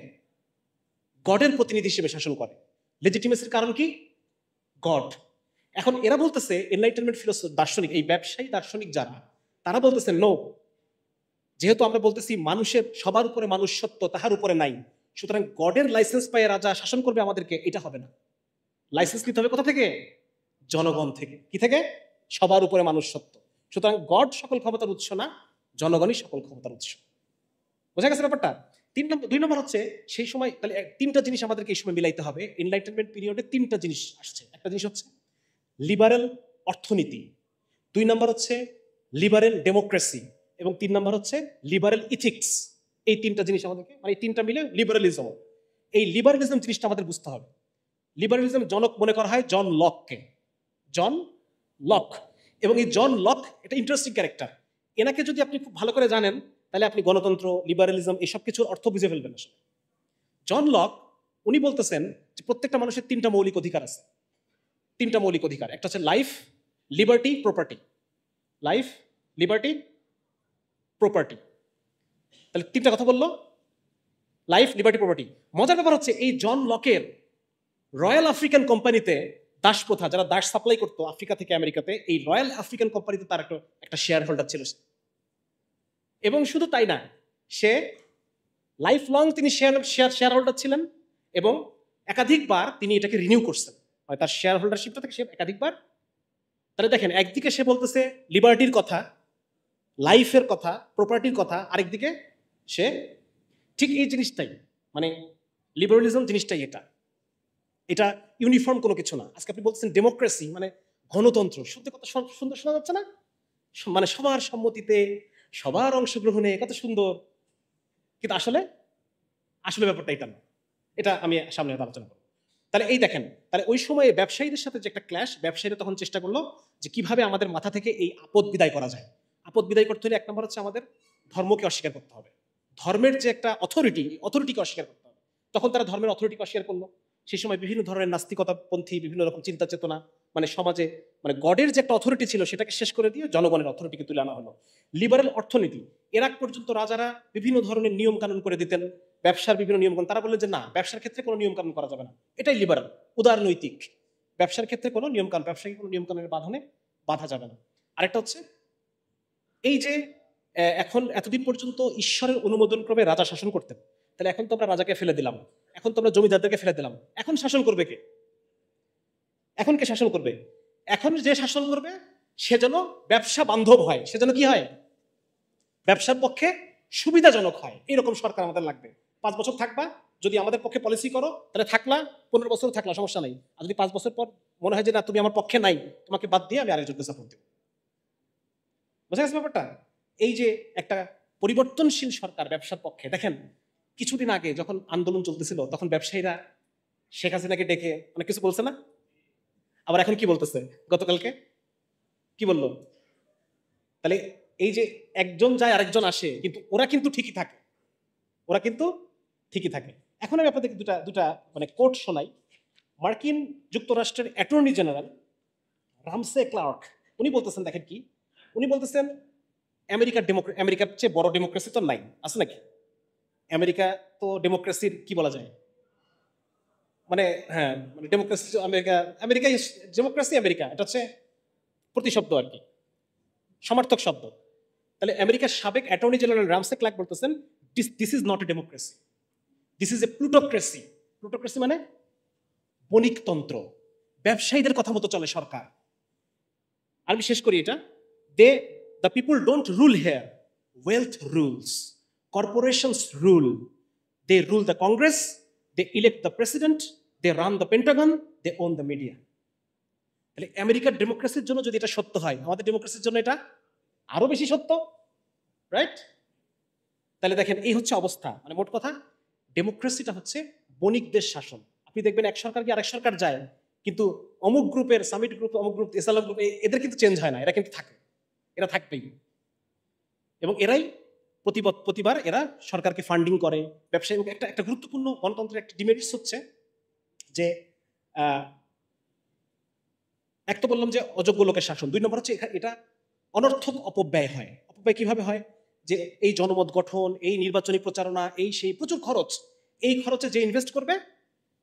S1: গডের প্রতিনিধি হিসেবে শাসন করে। লেজিটিমেসির কারণ কি? গড। এখন এরা বলতেছে, এনলাইটেনমেন্ট ফিলোসফি দার্শনিক, এই ব্যবসায়ী দার্শনিক যারা, তারা বলতেছে নো, যেহেতু আমরা বলতেছি মানুষের সবার উপরে মানুষ সত্য, তাহার উপরে নাই, সুতরাং গডের লাইসেন্স পাইয়ে রাজা শাসন করবে আমাদেরকে, এটা হবে না। লাইসেন্স নিতে হবে কোথা থেকে? জনগণ থেকে। কি থেকে? সবার উপরে মানুষ সত্য। সুতরাং গড সকল ক্ষমতার উৎস না, জনগণই সকল ক্ষমতার উৎস। বোঝা গেছে ব্যাপারটা? 2 নম্বর হচ্ছে সেই সময় তাহলে তিনটা জিনিস আমাদেরকে এই সময় মিলাইতে হবে। এনলাইটেনমেন্ট পিরিয়ডে তিনটা জিনিস আসছে। একটা জিনিস হচ্ছে লিবারেল অর্থনীতি, 2 নম্বর হচ্ছে লিবারেল ডেমোক্রেসি, এবং 3 নম্বর হচ্ছে লিবারেল ইথিক্স। এই তিনটা জিনিস আমাদেরকে, মানে এই তিনটা মিলে লিবারেলিজম। এই লিবারেলিজম জিনিসটা আমাদের বুঝতে হবে। লিবারেলিজম জনক মনে করা হয় জন লককে, জন লক। এবং এই জন লক এটা ইন্টারেস্টিং ক্যারেক্টার। এনাকে যদি আপনি খুব ভালো করে জানেন, তাহলে আপনি গণতন্ত্র, লিবারেলিজম এসব কিছুর অর্থ বুঝে ফেলবেন। আসলে জন লক উনি বলতেছেন যে প্রত্যেকটা মানুষের 3টা মৌলিক অধিকার আছে। 3টা মৌলিক অধিকার, একটা হচ্ছে life, liberty, property. Life, liberty, property. তাহলে 3টা কথা বললো, লাইফ, লিবার্টি, প্রপার্টি। মজার ব্যাপার হচ্ছে এই জন লকের রয়্যাল আফ্রিকান কোম্পানিতে দাস প্রথা, যারা দাস সাপ্লাই করতো আফ্রিকা থেকে আমেরিকাতে, এই রয়্যাল আফ্রিকান কোম্পানিতে তার একটা শেয়ার হোল্ডার ছিল। এবং শুধু তাই না, সে লাইফ লং তিনি শেয়ার হোল্ডার ছিলেন, এবং একাধিকবার তিনি এটাকে রিনিউ করছেন, মানে তার শেয়ার হোল্ডারশিপটা থেকে সে একাধিকবার। তাহলে দেখেন, একদিকে সে বলতেছে লিবার্টির কথা, লাইফের কথা, প্রপার্টির কথা, আরেকদিকে সে ঠিক এই জিনিসটাই, মানে লিবারেলিজম জিনিসটাই এটা, এটা ইউনিফর্ম কোনো কিছু না। আজকে আপনি বলতেছেন ডেমোক্রেসি মানে গণতন্ত্র, সত্যি কত সুন্দর শোনা যাচ্ছে না? মানে সবার সম্মতিতে, সবার অংশগ্রহণে, কত সুন্দর। কিন্তু আসলে আসলে ব্যাপারটা এটা না। এটা আমি সামনে আলোচনা করবো। তাহলে এই দেখেন, তাহলে ওই সময়ে ব্যবসায়ীদের সাথে যে একটা ক্ল্যাশ, ব্যবসায়ীরা তখন চেষ্টা করলো যে কিভাবে আমাদের মাথা থেকে এই আপদ বিদায় করা যায়। আপদ বিদায় করতে হলে 1 নম্বর হচ্ছে আমাদের ধর্মকে অস্বীকার করতে হবে। ধর্মের যে একটা অথরিটিকে অস্বীকার করতে হবে। তখন তারা ধর্মের অথরিটিকে অস্বীকার করলো। সেই সময় বিভিন্ন ধরনের নাস্তিকতাপন্থী বিভিন্ন রকম চিন্তা চেতনা, মানে সমাজে, মানে গডের যে একটা অথরিটি ছিল সেটাকে শেষ করে দিয়ে জনগণের অথরিটিকে তুলে আনা হলো। লিবারেল অর্থনীতি, এর আগ পর্যন্ত রাজারা বিভিন্ন ধরনের নিয়ম কানুন করে দিতেন, ব্যবসার বিভিন্ন নিয়মকানুন। তারা বললেন যে না, ব্যবসার ক্ষেত্রে কোনো নিয়মকানুন করা যাবে না, এটাই লিবারাল, উদারনৈতিক। ব্যবসার ক্ষেত্রে কোনো নিয়মকানুন, ব্যবসায়ী কোনো নিয়মকানুনের বাঁধনে বাধা যাবে না। আরেকটা হচ্ছে এই যে এখন এতদিন পর্যন্ত ঈশ্বরের অনুমোদন ক্রমে রাজা শাসন করতেন, তাহলে এখন তো আমরা রাজাকে ফেলে দিলাম, এখন তো আমরা জমিদারদেরকে ফেলে দিলাম, এখন শাসন করবে কে? এখন কে শাসন করবে? এখন যে শাসন করবে সে যেন ব্যবসা বান্ধব হয়, সে যেন কি হয়? ব্যবসার পক্ষে সুবিধাজনক হয়, এরকম সরকার আমাদের লাগবে। 5 বছর থাকবা, যদি আমাদের পক্ষে পলিসি করো তাহলে থাকলা, 15 বছর থাকলা, সমস্যা নাই। আর যদি 5 বছর পর মনে হয় যে না তুমি আমার পক্ষে নাই, তোমাকে বাদ দিয়ে আমি আরেকজনকে সাপোর্ট দেব। বোঝা গেছে ব্যাপারটা? এই যে একটা পরিবর্তনশীল সরকার ব্যবসার পক্ষে। দেখেন, কিছুদিন আগে যখন আন্দোলন চলতেছিল তখন ব্যবসায়ীরা শেখ হাসিনাকে ডেকে অনেক কিছু বলছে না? আবার এখন কি বলতেছে? গতকালকে কি বললো? তাহলে এই যে একজন যায় আরেকজন আসে, কিন্তু ওরা কিন্তু ঠিকই থাকে, ওরা কিন্তু ঠিকই থাকে। এখন আমি আপনাদেরকে দুটা মানে কোট শোনাই। মার্কিন যুক্তরাষ্ট্রের অ্যাটর্নি জেনারেল রামসে ক্লার্ক উনি বলতেছেন, দেখেন কি উনি বলতেছেন, আমেরিকার চেয়ে বড় ডেমোক্রেসি তো নাই, আছে নাকি? আমেরিকা তো ডেমোক্রেসির কি বলা যায়, মানে হ্যাঁ, মানে ডেমোক্রেসি আমেরিকা ডেমোক্রেসি আমেরিকা, এটা হচ্ছে প্রতিশব্দ আর কি, সমার্থক শব্দ। তাহলে আমেরিকার সাবেক অ্যাটর্নি জেনারেল রামসে ক্লার্ক বলতেছেন, this is not a democracy, this is a plutocracy. Plutocracy মানে বণিকতন্ত্র, ব্যবসায়ীদের কথা মতো চলে সরকার। আমি শেষ করি এটা, the people don't rule here, wealth rules, corporations rule, they rule the Congress, they elect the president, they run the Pentagon, they own the media. তাহলে আমেরিকার ডেমোক্রেসির জন্য যদি এটা সত্য হয়, আমাদের ডেমোক্রেসির জন্য এটা আরো বেশি সত্য, রাইট? তাহলে দেখেন, এই হচ্ছে অবস্থা। মানে মোট কথা, ডেমোক্রেসিটা হচ্ছে বণিকদের শাসন। আপনি দেখবেন এক সরকার কি আরেক সরকার যায়, কিন্তু অমুক গ্রুপের, সামিট গ্রুপ, অমুক গ্রুপ, ইসলাম গ্রুপ, এদের কিন্তু চেঞ্জ হয় না, এরা কিন্তু থাকে, এরা থাকবেই। এবং এরাই প্রতিবার এরা সরকারকে ফান্ডিং করে, ব্যবসায়ী। একটা একটা গুরুত্বপূর্ণ গণতন্ত্রের একটা ডিমেরিটস হচ্ছে যে এক তো বললাম যে অযোগ্য লোকের শাসন, 2 নম্বর হচ্ছে এটা অনর্থক অপব্যয় হয়। অপব্যয় কিভাবে হয়? যে এই জনমত গঠন, এই নির্বাচনী প্রচারণা, এই সেই প্রচুর খরচ, এই খরচে যে ইনভেস্ট করবে,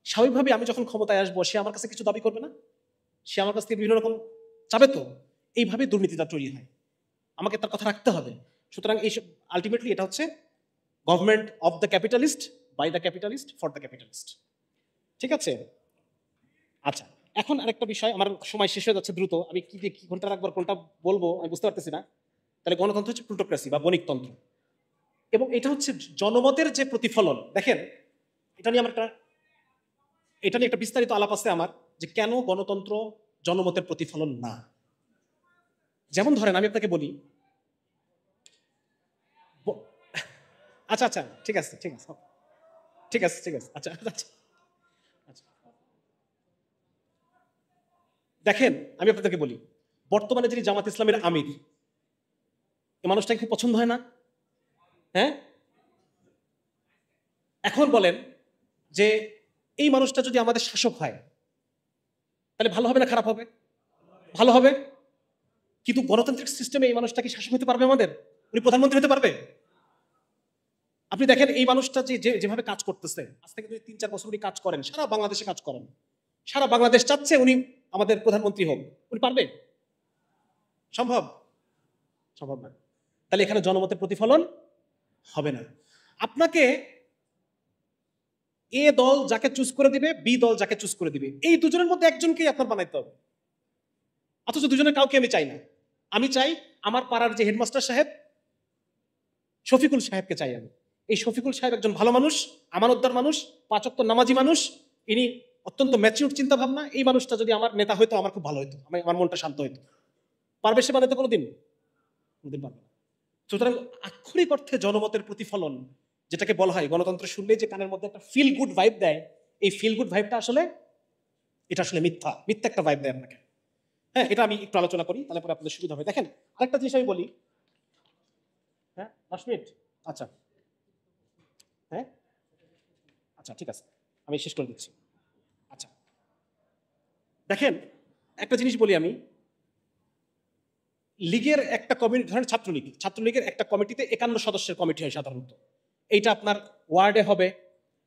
S1: স্বাভাবিকভাবে আমি যখন ক্ষমতায় আসবো সে আমার কাছে কিছু দাবি করবে না? সে আমার কাছ থেকে বিভিন্ন রকম চাবে তো। এইভাবে দুর্নীতিটা তৈরি হয়, আমাকে তার কথা রাখতে হবে। সুতরাং এই আলটিমেটলি এটা হচ্ছে government of the capitalist, by the capitalist, for the capitalist. ঠিক আছে? আচ্ছা, এখন আরেকটা বিষয়, আমার সময় শেষ হয়ে যাচ্ছে দ্রুত, আমি কি কোনটা রাখবার কোনটা বলবো আমি বুঝতে পারতেছি না। তাহলে গণতন্ত্র হচ্ছে প্লুটোক্রেসি বা বণিকতন্ত্র, এবং এটা হচ্ছে জনমতের যে প্রতিফলন। দেখেন, এটা নিয়ে একটা বিস্তারিত আলাপ আছে আমার, যে কেন গণতন্ত্র জনমতের প্রতিফলন না। যেমন ধরেন, আমি আপনাকে বলি, আচ্ছা আচ্ছা ঠিক আছে ঠিক আছে ঠিক আছে ঠিক আছে আচ্ছা আচ্ছা আচ্ছা। দেখেন, আমি আপনাদেরকে বলি, বর্তমানে যিনি জামাত ইসলামের আমির, এই মানুষটাকে খুব পছন্দ হয় না? হ্যাঁ, এখন বলেন যে এই মানুষটা যদি আমাদের শাসক হয় তাহলে ভালো হবে না খারাপ হবে? ভালো হবে। কিন্তু গণতান্ত্রিক সিস্টেমে এই মানুষটা কি শাসক হতে পারবে আমাদের? উনি প্রধানমন্ত্রী হতে পারবে? আপনি দেখেন এই মানুষটা যেভাবে কাজ করতেছে, আজ থেকে যদি 3-4 বছর উনি কাজ করেন, সারা বাংলাদেশে কাজ করেন, সারা বাংলাদেশ চাচ্ছে উনি আমাদের প্রধানমন্ত্রী হোক, উনি পারবে? সম্ভব? সম্ভব না। তাহলে এখানে জনমতের প্রতিফলন হবে না। আপনাকে এ দল যাকে চুজ করে দিবে, বি দল যাকে চুজ করে দিবে, এই দুজনের মধ্যে একজনকেই আপনার বানাইতে হবে। অথচ দুজনের কাউকে আমি চাই না। আমি চাই আমার পাড়ার যে হেডমাস্টার সাহেব, শফিকুল সাহেবকে চাই আমি। এই শফিকুল সাহেব একজন ভালো মানুষ, আমানতদার মানুষ, 5 ওয়াক্ত নামাজি মানুষ, ইনি অত্যন্ত ম্যাচিউর চিন্তা ভাবনা। এই মানুষটা যদি আমার নেতা হইতো আমার খুব ভালো হতো, আমার মনটা শান্ত হইতো। পারবে সে বানাইতে কোনোদিন? কোনোদিন পারবে না। সুতরাং আক্ষরিক অর্থে জনমতের প্রতিফলন, যেটাকে বলা হয় গণতন্ত্র শুনলেই যে কানের মধ্যে একটা ফিল গুড ভাইব দেয়, এই ফিল গুড ভাইবটা আসলে মিথ্যা একটা ভাইব দেয় আপনাকে। হ্যাঁ, এটা আমি একটু আলোচনা করি, তাহলে পরে আপনাদের সুবিধা হবে। দেখেন, আরেকটা জিনিস আমি বলি। হ্যাঁ, 10 মিনিট। আচ্ছা, হ্যাঁ আচ্ছা ঠিক আছে, আমি শেষ করে দিচ্ছি। আচ্ছা, দেখেন, একটা জিনিস বলি আমি, লীগের একটা কমিটি, ধরেন ছাত্রলীগের একটা কমিটিতে 51 সদস্যের কমিটি হয় সাধারণত। এইটা আপনার ওয়ার্ডে হবে,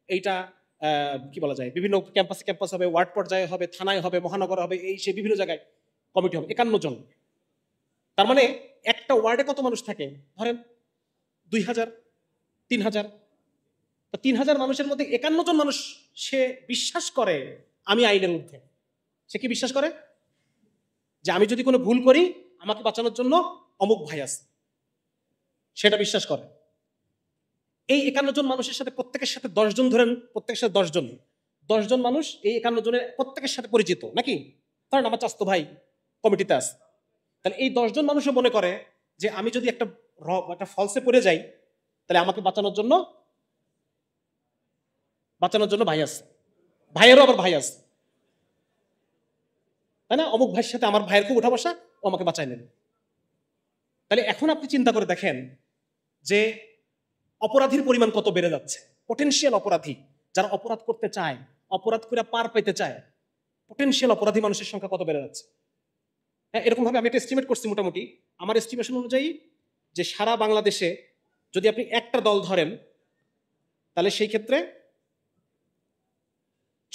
S1: এইটা কি বলা যায়, বিভিন্ন ক্যাম্পাস হবে, ওয়ার্ড পর্যায়ে হবে, থানায় হবে, মহানগর হবে, এই সে বিভিন্ন জায়গায় কমিটি হবে, 51 জন। তার মানে একটা ওয়ার্ডে কত মানুষ থাকে? ধরেন 2000, 3000। 3000 মানুষের মধ্যে 51 জন মানুষ সে বিশ্বাস করে আমি আইনের ঊর্ধ্বে। সে কি বিশ্বাস করে? যে আমি যদি কোনো ভুল করি আমাকে বাঁচানোর জন্য অমুক ভাই আছে, সেটা বিশ্বাস করে। এই 51 জন মানুষের সাথে প্রত্যেকের সাথে 10 জন, ধরেন প্রত্যেকের সাথে 10 জন মানুষ এই 51 জনের প্রত্যেকের সাথে পরিচিত নাকি? ধরেন আমার চাস্তো ভাই কমিটিতে আছে, তাহলে এই 10 জন মানুষও মনে করে যে আমি যদি একটা ফলসে পড়ে যাই তাহলে আমাকে বাঁচানোর জন্য ভাই আছে, ভাইয়েরও আবার ভাই আছে, তাই না? অমুক ভাইয়ের সাথে আমার ভাইয়ের খুব উঠা বসা, ও আমাকে বাঁচাই নেন। তাহলে এখন আপনি চিন্তা করে দেখেন যে অপরাধীর পরিমাণ কত বেড়ে যাচ্ছে। পটেনশিয়াল অপরাধী যারা অপরাধ করতে চায়, অপরাধ করে পার পেতে চায়, পটেনশিয়াল অপরাধী মানুষের সংখ্যা কত বেড়ে যাচ্ছে। হ্যাঁ, এরকম ভাবে আমি একটা এস্টিমেট করছি, মোটামুটি আমার এস্টিমেশন অনুযায়ী যে সারা বাংলাদেশে যদি আপনি একটা দল ধরেন তাহলে সেই ক্ষেত্রে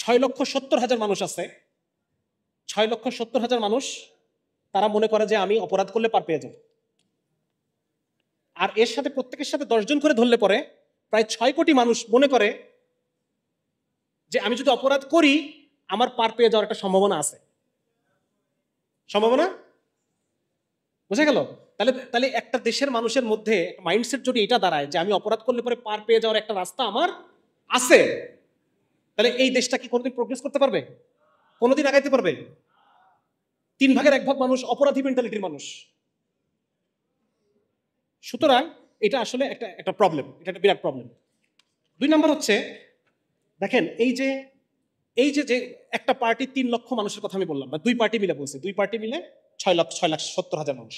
S1: 6,70,000 মানুষ আছে। 6,70,000 মানুষ তারা মনে করে যে আমি অপরাধ করলে পার পেয়ে যাব। আর এর সাথে প্রত্যেকের সাথে 10 জন করে ধরলে পরে প্রায় 6 কোটি মানুষ মনে করে যে আমি যদি অপরাধ করি আমার পার পেয়ে যাওয়ার একটা সম্ভাবনা আছে। সম্ভাবনা বোঝা গেল? তাহলে একটা দেশের মানুষের মধ্যে মাইন্ডসেট যদি এটা দাঁড়ায় যে আমি অপরাধ করলে পরে পার পেয়ে যাওয়ার একটা রাস্তা আমার আছে, তাহলে এই দেশটা কি কোনোদিন প্রোগ্রেস করতে পারবে? কোনোদিন আগাইতে পারবে? 3/1 মানুষ অপরাধী মেন্টালিটির মানুষ। সুতরাং এটা আসলে একটা প্রবলেম, এটা একটা বিরাট প্রবলেম। 2 নম্বর হচ্ছে, দেখেন এই যে একটা পার্টি 3 লক্ষ মানুষের কথা আমি বললাম, বা 2 পার্টি মিলে বলছে, 2 পার্টি মিলে 6,70,000 মানুষ।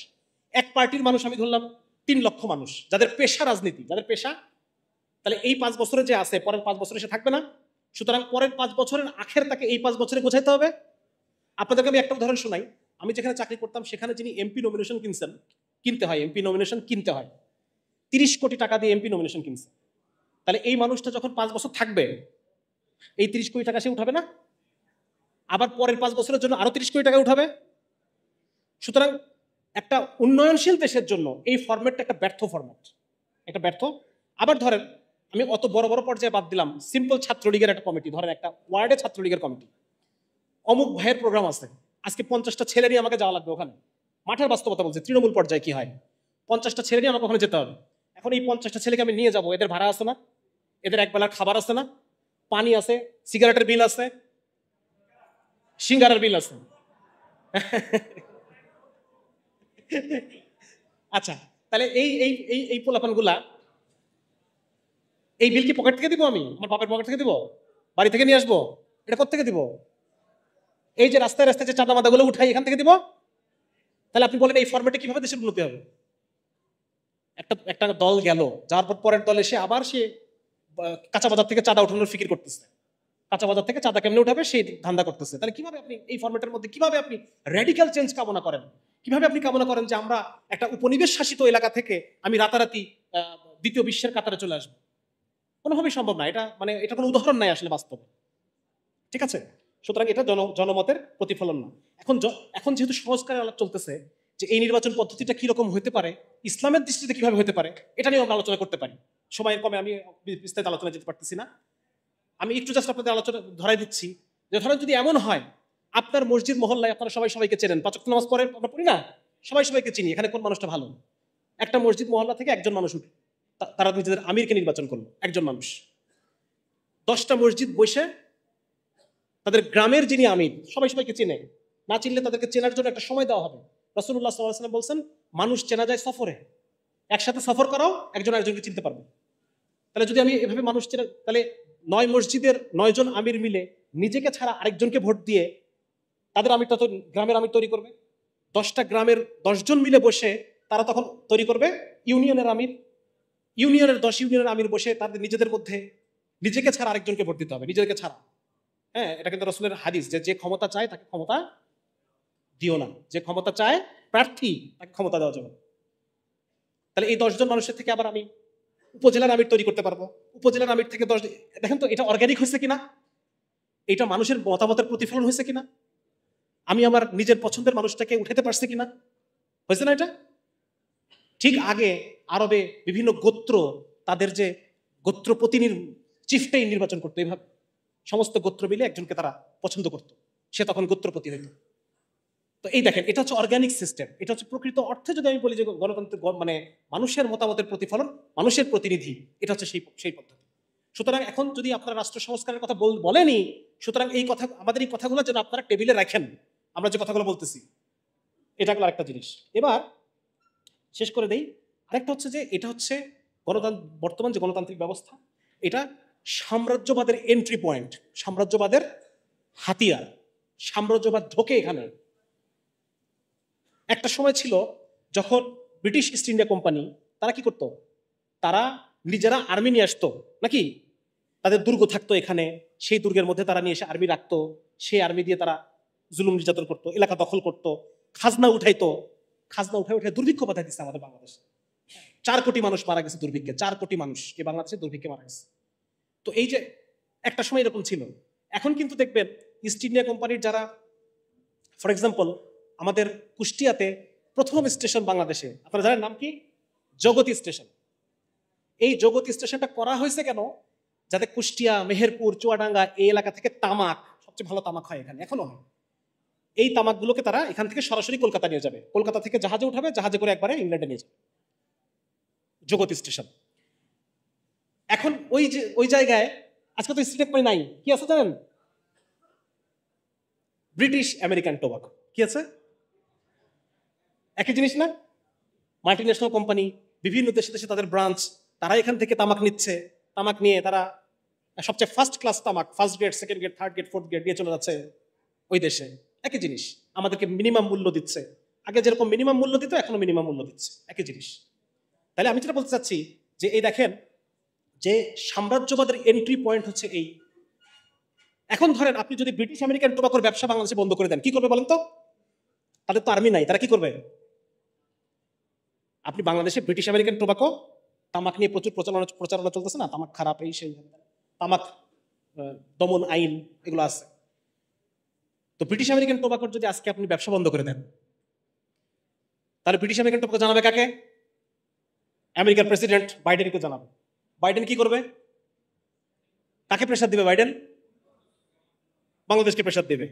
S1: এক পার্টির মানুষ আমি ধরলাম 3 লক্ষ মানুষ যাদের পেশা রাজনীতি, যাদের পেশা, তাহলে এই 5 বছরে যে আছে পরের 5 বছরে সে থাকবে না। সুতরাং পরের 5 বছরের আখের তাকে এই 5 বছরে গোছাইতে হবে। আপনাদেরকে আমি একটা উদাহরণ শোনাই। আমি যেখানে চাকরি করতাম সেখানে যিনি এমপি নমিনেশন কিনতে হয়, এমপি নমিনেশন কিনতে হয় 30 কোটি টাকা দিয়ে এমপি নমিনেশন কিনছে। তাহলে এই মানুষটা যখন 5 বছর থাকবে এই 30 কোটি টাকা সে উঠাবে না? আবার পরের 5 বছরের জন্য আরো 30 কোটি টাকা উঠাবে। সুতরাং একটা উন্নয়নশীল দেশের জন্য এই ফরম্যাটটা একটা ব্যর্থ ফরম্যাট, একটা ব্যর্থ। আবার ধরেন আমি অত বড় বড় পর্যায়ে বাদ দিলাম, সিম্পল ছাত্রলীগের একটা কমিটি, ধরেন একটা ওয়ার্ডে ছাত্রলীগের কমিটি, অমুক ভাইয়ের প্রোগ্রাম আছে, আজকে 50টা ছেলে নিয়ে আমাকে যাওয়া লাগবে ওখানে। মাঠের বাস্তবতা বলছে, তৃণমূল পর্যায়ে কি হয়, 50টা ছেলে নিয়ে আমাকে ওখানে যেতে হবে। এখন এই 50টা ছেলেকে আমি নিয়ে যাব, এদের ভাড়া আছে না, এদের একবেলার খাবার আছে না, পানি আছে, সিগারেটের বিল আছে, সিঙ্গারার বিল আছে। আচ্ছা, তাহলে এই এই এই এই পোলাপানগুলা এই বিল কি পকেট থেকে দিব? আমি আমার বাপের পকেট থেকে দিব? বাড়ি থেকে নিয়ে আসবো? এটা কোত্থেকে দিব? এই যে রাস্তায় রাস্তায় যে চাঁদা মাদাগুলো উঠাই এখান থেকে দিব? তাহলে আপনি বলেন এই ফরম্যাটে কিভাবে দেশের উন্নতি হবে? একটা একটা দল গেল, যাওয়ার পর পরের দল এসে আবার সে কাঁচা বাজার থেকে চাঁদা উঠানোর ফিকির করতেছে, কাঁচা বাজার থেকে চাঁদা কেমনে উঠাবে সেই ধান্দা করতেছে। তাহলে কিভাবে আপনি এই ফরম্যাটের মধ্যে কিভাবে আপনি র্যাডিক্যাল চেঞ্জ কামনা করেন? কিভাবে আপনি কামনা করেন যে আমরা একটা উপনিবেশ শাসিত এলাকা থেকে আমি রাতারাতি দ্বিতীয় বিশ্বের কাতারে চলে আসবো? কোনোভাবেই সম্ভব না। এটা মানে এটা কোনো উদাহরণ নাই আসলে বাস্তবে, ঠিক আছে? সুতরাং এটা জনমতের প্রতিফলন না। এখন যেহেতু সংস্কারের আলাপ চলতেছে যে এই নির্বাচন পদ্ধতিটা কিরকম হতে পারে, ইসলামের দৃষ্টিতে কিভাবে হতে পারে, এটা নিয়ে আমরা আলোচনা করতে পারি। সময়ের কমে আমি বিস্তারিত আলোচনা যেতে পারতেছি না। আমি একটু জাস্ট আপনাদের আলোচনা ধরাই দিচ্ছি যে ধরেন যদি এমন হয় আপনার মসজিদ মহল্লায় আপনারা সবাই সবাইকে চেনেন, 5 ওয়াক্ত নামাজ পড়ে আমরা পড়ি না, সবাই সবাইকে চিনি, এখানে কোন মানুষটা ভালো। একটা মসজিদ মহল্লা থেকে একজন মানুষ উঠে, তারা নিজেদের আমিরকে নির্বাচন করলো, একজন মানুষ। 10টা মসজিদ বসে তাদের গ্রামের যিনি আমির, সবাই সবাইকে চেনে, না চিনলে তাদেরকে চেনার জন্য একটা সময় দেওয়া হবে। রাসূলুল্লাহ সাল্লাল্লাহু আলাইহি ওয়াসাল্লাম বলছেন মানুষ চেনা যায় সফরে, একসাথে সফর করাও একজন আরেকজনকে চিনতে পারবে। তাহলে যদি আমি এভাবে মানুষ চেনা, তাহলে 9 মসজিদের 9 জন আমির মিলে নিজেকে ছাড়া আরেকজনকে ভোট দিয়ে তাদের আমিরটা তো গ্রামের আমির তৈরি করবে। 10টা গ্রামের 10 জন মিলে বসে তারা তখন তৈরি করবে ইউনিয়নের আমির। ইউনিয়নের 10 ইউনিয়নের আমির বসে তাদের নিজেদের মধ্যে নিজেকে ছাড়া আরেকজনকে ভোট দিতে হবে, নিজেকে ছাড়া। হ্যাঁ, এটা কিন্তু রাসূলের হাদিস যে যে ক্ষমতা চায় তাকে ক্ষমতা দিও না, যে ক্ষমতা চায় প্রার্থী তাকে ক্ষমতা দেওয়া যাবে। তাহলে এই 10 জন মানুষের থেকে আবার আমি উপজেলার আমির তৈরি করতে পারবো। উপজেলার আমির থেকে 10, দেখেন তো এটা অর্গানিক হয়েছে কিনা, এটা মানুষের মতামতের প্রতিফলন হয়েছে কিনা, আমি আমার নিজের পছন্দের মানুষটাকে উঠাতে পারছি কিনা, হয়েছে না এটা? ঠিক আগে আরবে বিভিন্ন গোত্র তাদের যে গোত্র প্রতিনিধি চিফটাই নির্বাচন করতো, এইভাবে সমস্ত গোত্র মিলে একজনকে তারা পছন্দ করতো, সে তখন গোত্রপতি হইত। তো এই দেখেন, এটা হচ্ছে অর্গানিক সিস্টেম, এটা হচ্ছে প্রকৃত অর্থে যদি আমি বলি যে গণতন্ত্র মানে মানুষের মতামতের প্রতিফলন, মানুষের প্রতিনিধি, এটা হচ্ছে সেই পদ্ধতি। সুতরাং এখন যদি আপনারা রাষ্ট্র সংস্কারের কথা বলেনি, সুতরাং এই কথা আমাদের এই কথাগুলো যেন আপনারা টেবিলে রাখেন, আমরা যে কথাগুলো বলতেছি এটা হলো আরেকটা জিনিস। এবার শেষ করে দেই, আরেকটা হচ্ছে যে এটা হচ্ছে বর্তমান যে গণতান্ত্রিক ব্যবস্থা, এটা সাম্রাজ্যবাদের এন্ট্রি পয়েন্ট, সাম্রাজ্যবাদের হাতিয়ার, সাম্রাজ্যবাদ ঢোকে এখানে। একটা সময় ছিল যখন ব্রিটিশ ইস্ট ইন্ডিয়া কোম্পানি তারা কি করতো, তারা নিজেরা আর্মি নিয়ে আসতো নাকি, তাদের দুর্গ থাকতো এখানে, সেই দুর্গের মধ্যে তারা নিয়ে এসে আর্মি রাখতো, সেই আর্মি দিয়ে তারা জুলুম নির্যাতন করতো, এলাকা দখল করতো, খাজনা উঠাইতো, খাজনা উঠে দুর্ভিক্ষ বাধা দিচ্ছে আমাদের বাংলাদেশে। 4 কোটি মানুষ মারা গেছে দুর্ভিক্ষে, 4 কোটি মানুষ এই বাংলাদেশে দুর্ভিক্ষে মারা গেছে। তো এই যে একটা সময় এরকম ছিল। এখন কিন্তু দেখবেন ইস্ট ইন্ডিয়া কোম্পানির যারা, ফর এক্সাম্পল আমাদের কুষ্টিয়াতে প্রথম স্টেশন বাংলাদেশে, আপনারা জানেন নাম কি? জগতী স্টেশন। এই জগতী স্টেশনটা করা হয়েছে কেন? যাতে কুষ্টিয়া, মেহেরপুর, চুয়াডাঙ্গা এই এলাকা থেকে তামাক, সবচেয়ে ভালো তামাক হয় এখানে, এখনো হয়। এই তামাকগুলোকে তারা এখান থেকে সরাসরি কলকাতা নিয়ে যাবে, কলকাতা থেকে জাহাজে উঠাবে, জাহাজে করে একবারে ইংল্যান্ডে নিয়ে যাবে, জগতী স্টেশন। এখন ওই জায়গায় আজকে তো স্টেট মানে নাই, কি আছে জানেন? British American tobacco. কি আছে? একই জিনিস না? মাল্টি ন্যাশনাল কোম্পানি, বিভিন্ন দেশে দেশে তাদের ব্রাঞ্চ, তারা এখান থেকে তামাক নিচ্ছে, তামাক নিয়ে তারা সবচেয়ে ফার্স্ট ক্লাস তামাক, first grade, second grade, third grade, fourth grade নিয়ে চলে যাচ্ছে ওই দেশে। একই জিনিস, আমাদেরকে মিনিমাম মূল্য দিচ্ছে, আগে যেরকম মিনিমাম মূল্য দিত এখনো মিনিমাম মূল্য দিচ্ছে, একই জিনিস। তাহলে আমি যেটা বলতে চাচ্ছি যে এই দেখেন যে সাম্রাজ্যবাদের এন্ট্রি পয়েন্ট হচ্ছে এই। এখন ধরেন আপনি যদি ব্রিটিশ আমেরিকান টোবাকোর ব্যবসা বাংলাদেশে বন্ধ করে দেন, কি করবে বলেন তো? তাদের তো আর্মি নাই, তারা কি করবে? আপনি বাংলাদেশে ব্রিটিশ আমেরিকান টোবাকো, তামাক নিয়ে প্রচুর প্রচারণা চলতেছে না, তামাক খারাপ, এই সেই, তামাক দমন আইন এগুলো আছে। তো ব্রিটিশ আমেরিকান টোবাকোর যদি আজকে আপনি ব্যবসা বন্ধ করে দেন, তাহলে ব্রিটিশ আমেরিকান টোবাকো জানাবে কাকে? আমেরিকার প্রেসিডেন্ট বাইডেনকে জানাবে। বাইডেন কি করবে? কাকে প্রেসার দিবে বাইডেন? বাংলাদেশকে প্রেসার দিবে।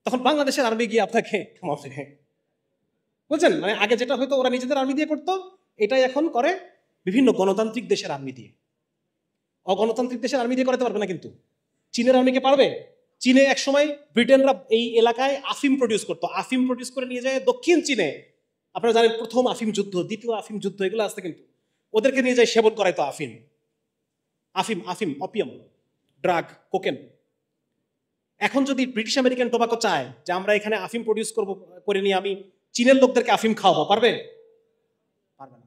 S1: তখন বাংলাদেশের আর্মি গিয়ে আপনাকে থামাবে। বুঝছেন? মানে আগে যেটা হয়তো ওরা নিজেদের আর্মি দিয়ে করতো, এটাই এখন করে বিভিন্ন গণতান্ত্রিক দেশের আর্মি দিয়ে। অগণতান্ত্রিক দেশের আর্মি দিয়ে করাতে পারবে না। কিন্তু চীনের আর্মিকে পারবে? চীনে একসময় ব্রিটেনরা এই এলাকায় আফিম প্রডিউস করতো, আফিম প্রডিউস করে নিয়ে যায় দক্ষিণ চীনে। আপনারা জানেন প্রথম আফিম যুদ্ধ, দ্বিতীয় আফিম যুদ্ধ, এগুলো আসতে কিন্তু ওদেরকে নিয়ে যায় সেবন করাইতো আফিম। আফিম আফিম অপিয়াম, ড্রাগ, কোকেন। এখন যদি ব্রিটিশ আমেরিকান টোবাকো চায় যে আমরা এখানে আফিম প্রডিউস করে নিয়ে আমি চীনের লোকদেরকে আফিম খাওয়াবো, পারবে? পারবে না।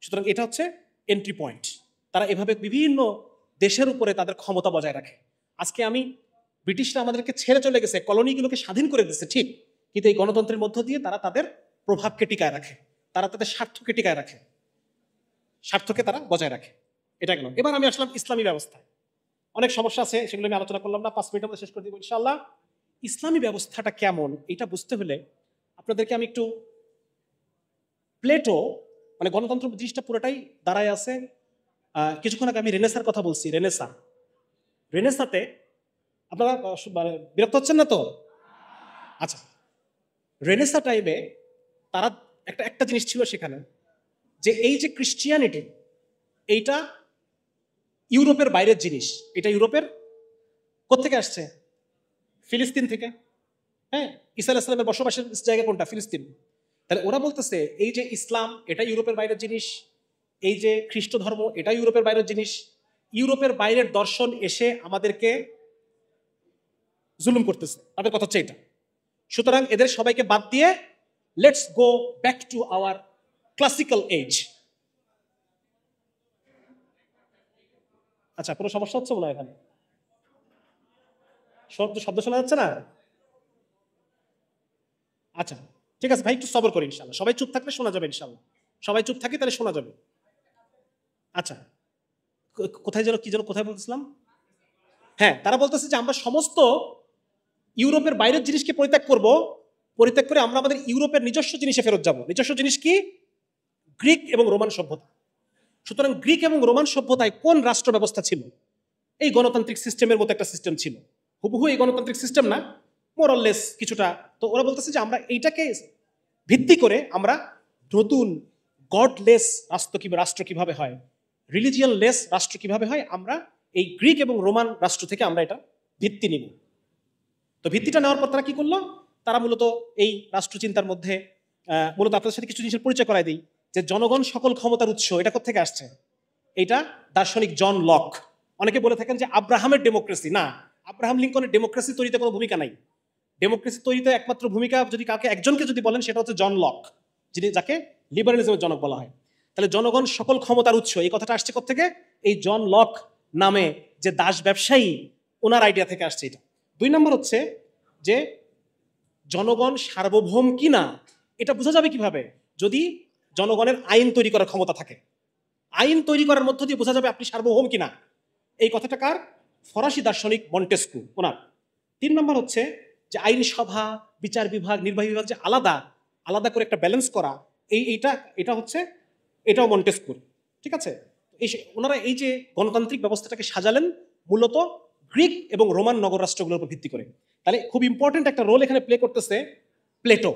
S1: সুতরাং এটা হচ্ছে এন্ট্রি পয়েন্ট। তারা এভাবে বিভিন্ন দেশের উপরে তাদের ক্ষমতা বজায় রাখে। আজকে আমি ব্রিটিশরা আমাদেরকে ছেড়ে চলে গেছে, কলোনিগুলোকে স্বাধীন করে দিচ্ছে ঠিক, কিন্তু এই গণতন্ত্রের মধ্য দিয়ে তারা তাদের প্রভাবকে টিকায় রাখে, তারা তাদের স্বার্থকে টিকায় রাখে, স্বার্থকে তারা বজায় রাখে। এটা গেল। এবার আমি আসলাম ইসলামী ব্যবস্থায়। অনেক সমস্যা আছে, সেগুলো আমি আলোচনা করলাম না, 5 মিনিটের মধ্যে শেষ করে দিব ইনশাআল্লাহ। ইসলামী ব্যবস্থাটা কেমন এটা বুঝতে হলে আপনাদেরকে আমি একটু প্লেটো, মানে গণতন্ত্র জিনিসটা পুরোটাই দাঁড়ায় আছে। কিছুক্ষণ আগে আমি রেনেসার কথা বলছি, রেনেসাতে আপনারা মানে বিরক্ত হচ্ছেন না তো? আচ্ছা, রেনেসা টাইমে তারা একটা জিনিস ছিল সেখানে, যে এই যে ক্রিশ্চিয়ানিটি, এইটা ইউরোপের বাইরের জিনিস। এটা ইউরোপের কোত্থেকে আসছে? ফিলিস্তিন থেকে। হ্যাঁ, ঈসা আলাইহিস সালামের বসবাসের জায়গা কোনটা? ফিলিস্তিন। তাহলে ওরা বলতেছে এই যে ইসলাম, এটা ইউরোপের বাইরের জিনিস, এই যে খ্রিস্ট ধর্ম, এটা ইউরোপের বাইরের জিনিস। ইউরোপের বাইরের দর্শন এসে আমাদেরকে জুলুম করতেছে, তাদের কথা হচ্ছে এটা। সুতরাং এদের সবাইকে বাদ দিয়ে let's go back to our classical age. আচ্ছা, কোনো সমস্যা হচ্ছে মনে হয় এখানে? শব্দ শোনা যাচ্ছে না? আচ্ছা, ঠিক আছে ভাই, একটু সবর করি ইনশাল্লাহ। সবাই চুপ থাকলে শোনা যাবে ইনশাল্লাহ। সবাই চুপ থাকি তাহলে শোনা যাবে। আচ্ছা, কোথায় বলতেছিলাম? হ্যাঁ, তারা বলতেছে যে আমরা সমস্ত ইউরোপের বাইরের জিনিসকে পরিত্যাগ করে আমরা আমাদের ইউরোপের নিজস্ব জিনিসে ফেরত যাব। নিজস্ব জিনিস কি? গ্রিক এবং রোমান সভ্যতা। সুতরাং গ্রিক এবং রোমান সভ্যতায় কোন রাষ্ট্র ব্যবস্থা ছিল? এই গণতান্ত্রিক সিস্টেমের মতো একটা সিস্টেম ছিল। হুবহু এই গণতান্ত্রিক সিস্টেম না, মোরাললেস কিছুটা। তো ওরা বলতেছে যে আমরা এইটাকে ভিত্তি করে আমরা নতুন গডলেস রাষ্ট্র কিভাবে হয়, রিলিজিয়ান লেস রাষ্ট্র কিভাবে হয়, আমরা এই গ্রিক এবং রোমান রাষ্ট্র থেকে আমরা এটা ভিত্তি নিব। তো ভিত্তিটা নেওয়ার পর তারা কি করলো? তারা মূলত এই রাষ্ট্রচিন্তার মধ্যে মূলত আপনাদের সাথে কিছু জিনিসের পরিচয় করাই দিই, যে জনগণ সকল ক্ষমতার উৎস, এটা কোত্থেকে আসছে? এটা দার্শনিক জন লক। অনেকে বলে থাকেন যে আব্রাহামের ডেমোক্রেসি। না, আব্রাহাম লিঙ্কনের ডেমোক্রেসি তৈরিতে কোনো ভূমিকা নাই। ডেমোক্রেসি তৈরিতে একমাত্র ভূমিকা যদি একজনকে যদি বলেন, সেটা হচ্ছে জন লক, যাকে লিবারালিজমের জনক বলা হয়। তাহলে জনগণ সকল ক্ষমতার উৎস, এই কথাটা আসছে কোত্থেকে? এই জন লক নামে যে দাস ব্যবসায়ী, ওনার আইডিয়া থেকে আসছে এটা। 2 নম্বর হচ্ছে যে জনগণ সার্বভৌম কিনা এটা বোঝা যাবে কিভাবে? যদি জনগণের আইন তৈরি করার ক্ষমতা থাকে। আইন তৈরি করার মধ্য দিয়ে বোঝা যাবে আপনি সার্বভৌম কিনা। এই কথাটা কার? ফরাসি দার্শনিক মন্টেস্কু, ওনার। 3 নম্বর হচ্ছে যে আইনসভা, বিচার বিভাগ, নির্বাহী বিভাগ যে আলাদা আলাদা করে একটা ব্যালেন্স করা, এটা হচ্ছে এটাও মন্টেস্কুর। ঠিক আছে? ওনারা এই যে গণতান্ত্রিক ব্যবস্থাটাকে সাজালেন মূলত গ্রিক এবং রোমান নগর রাষ্ট্রগুলোর উপর ভিত্তি করে। তাহলে খুব ইম্পর্টেন্ট একটা রোল এখানে প্লে করতেছে প্লেটো।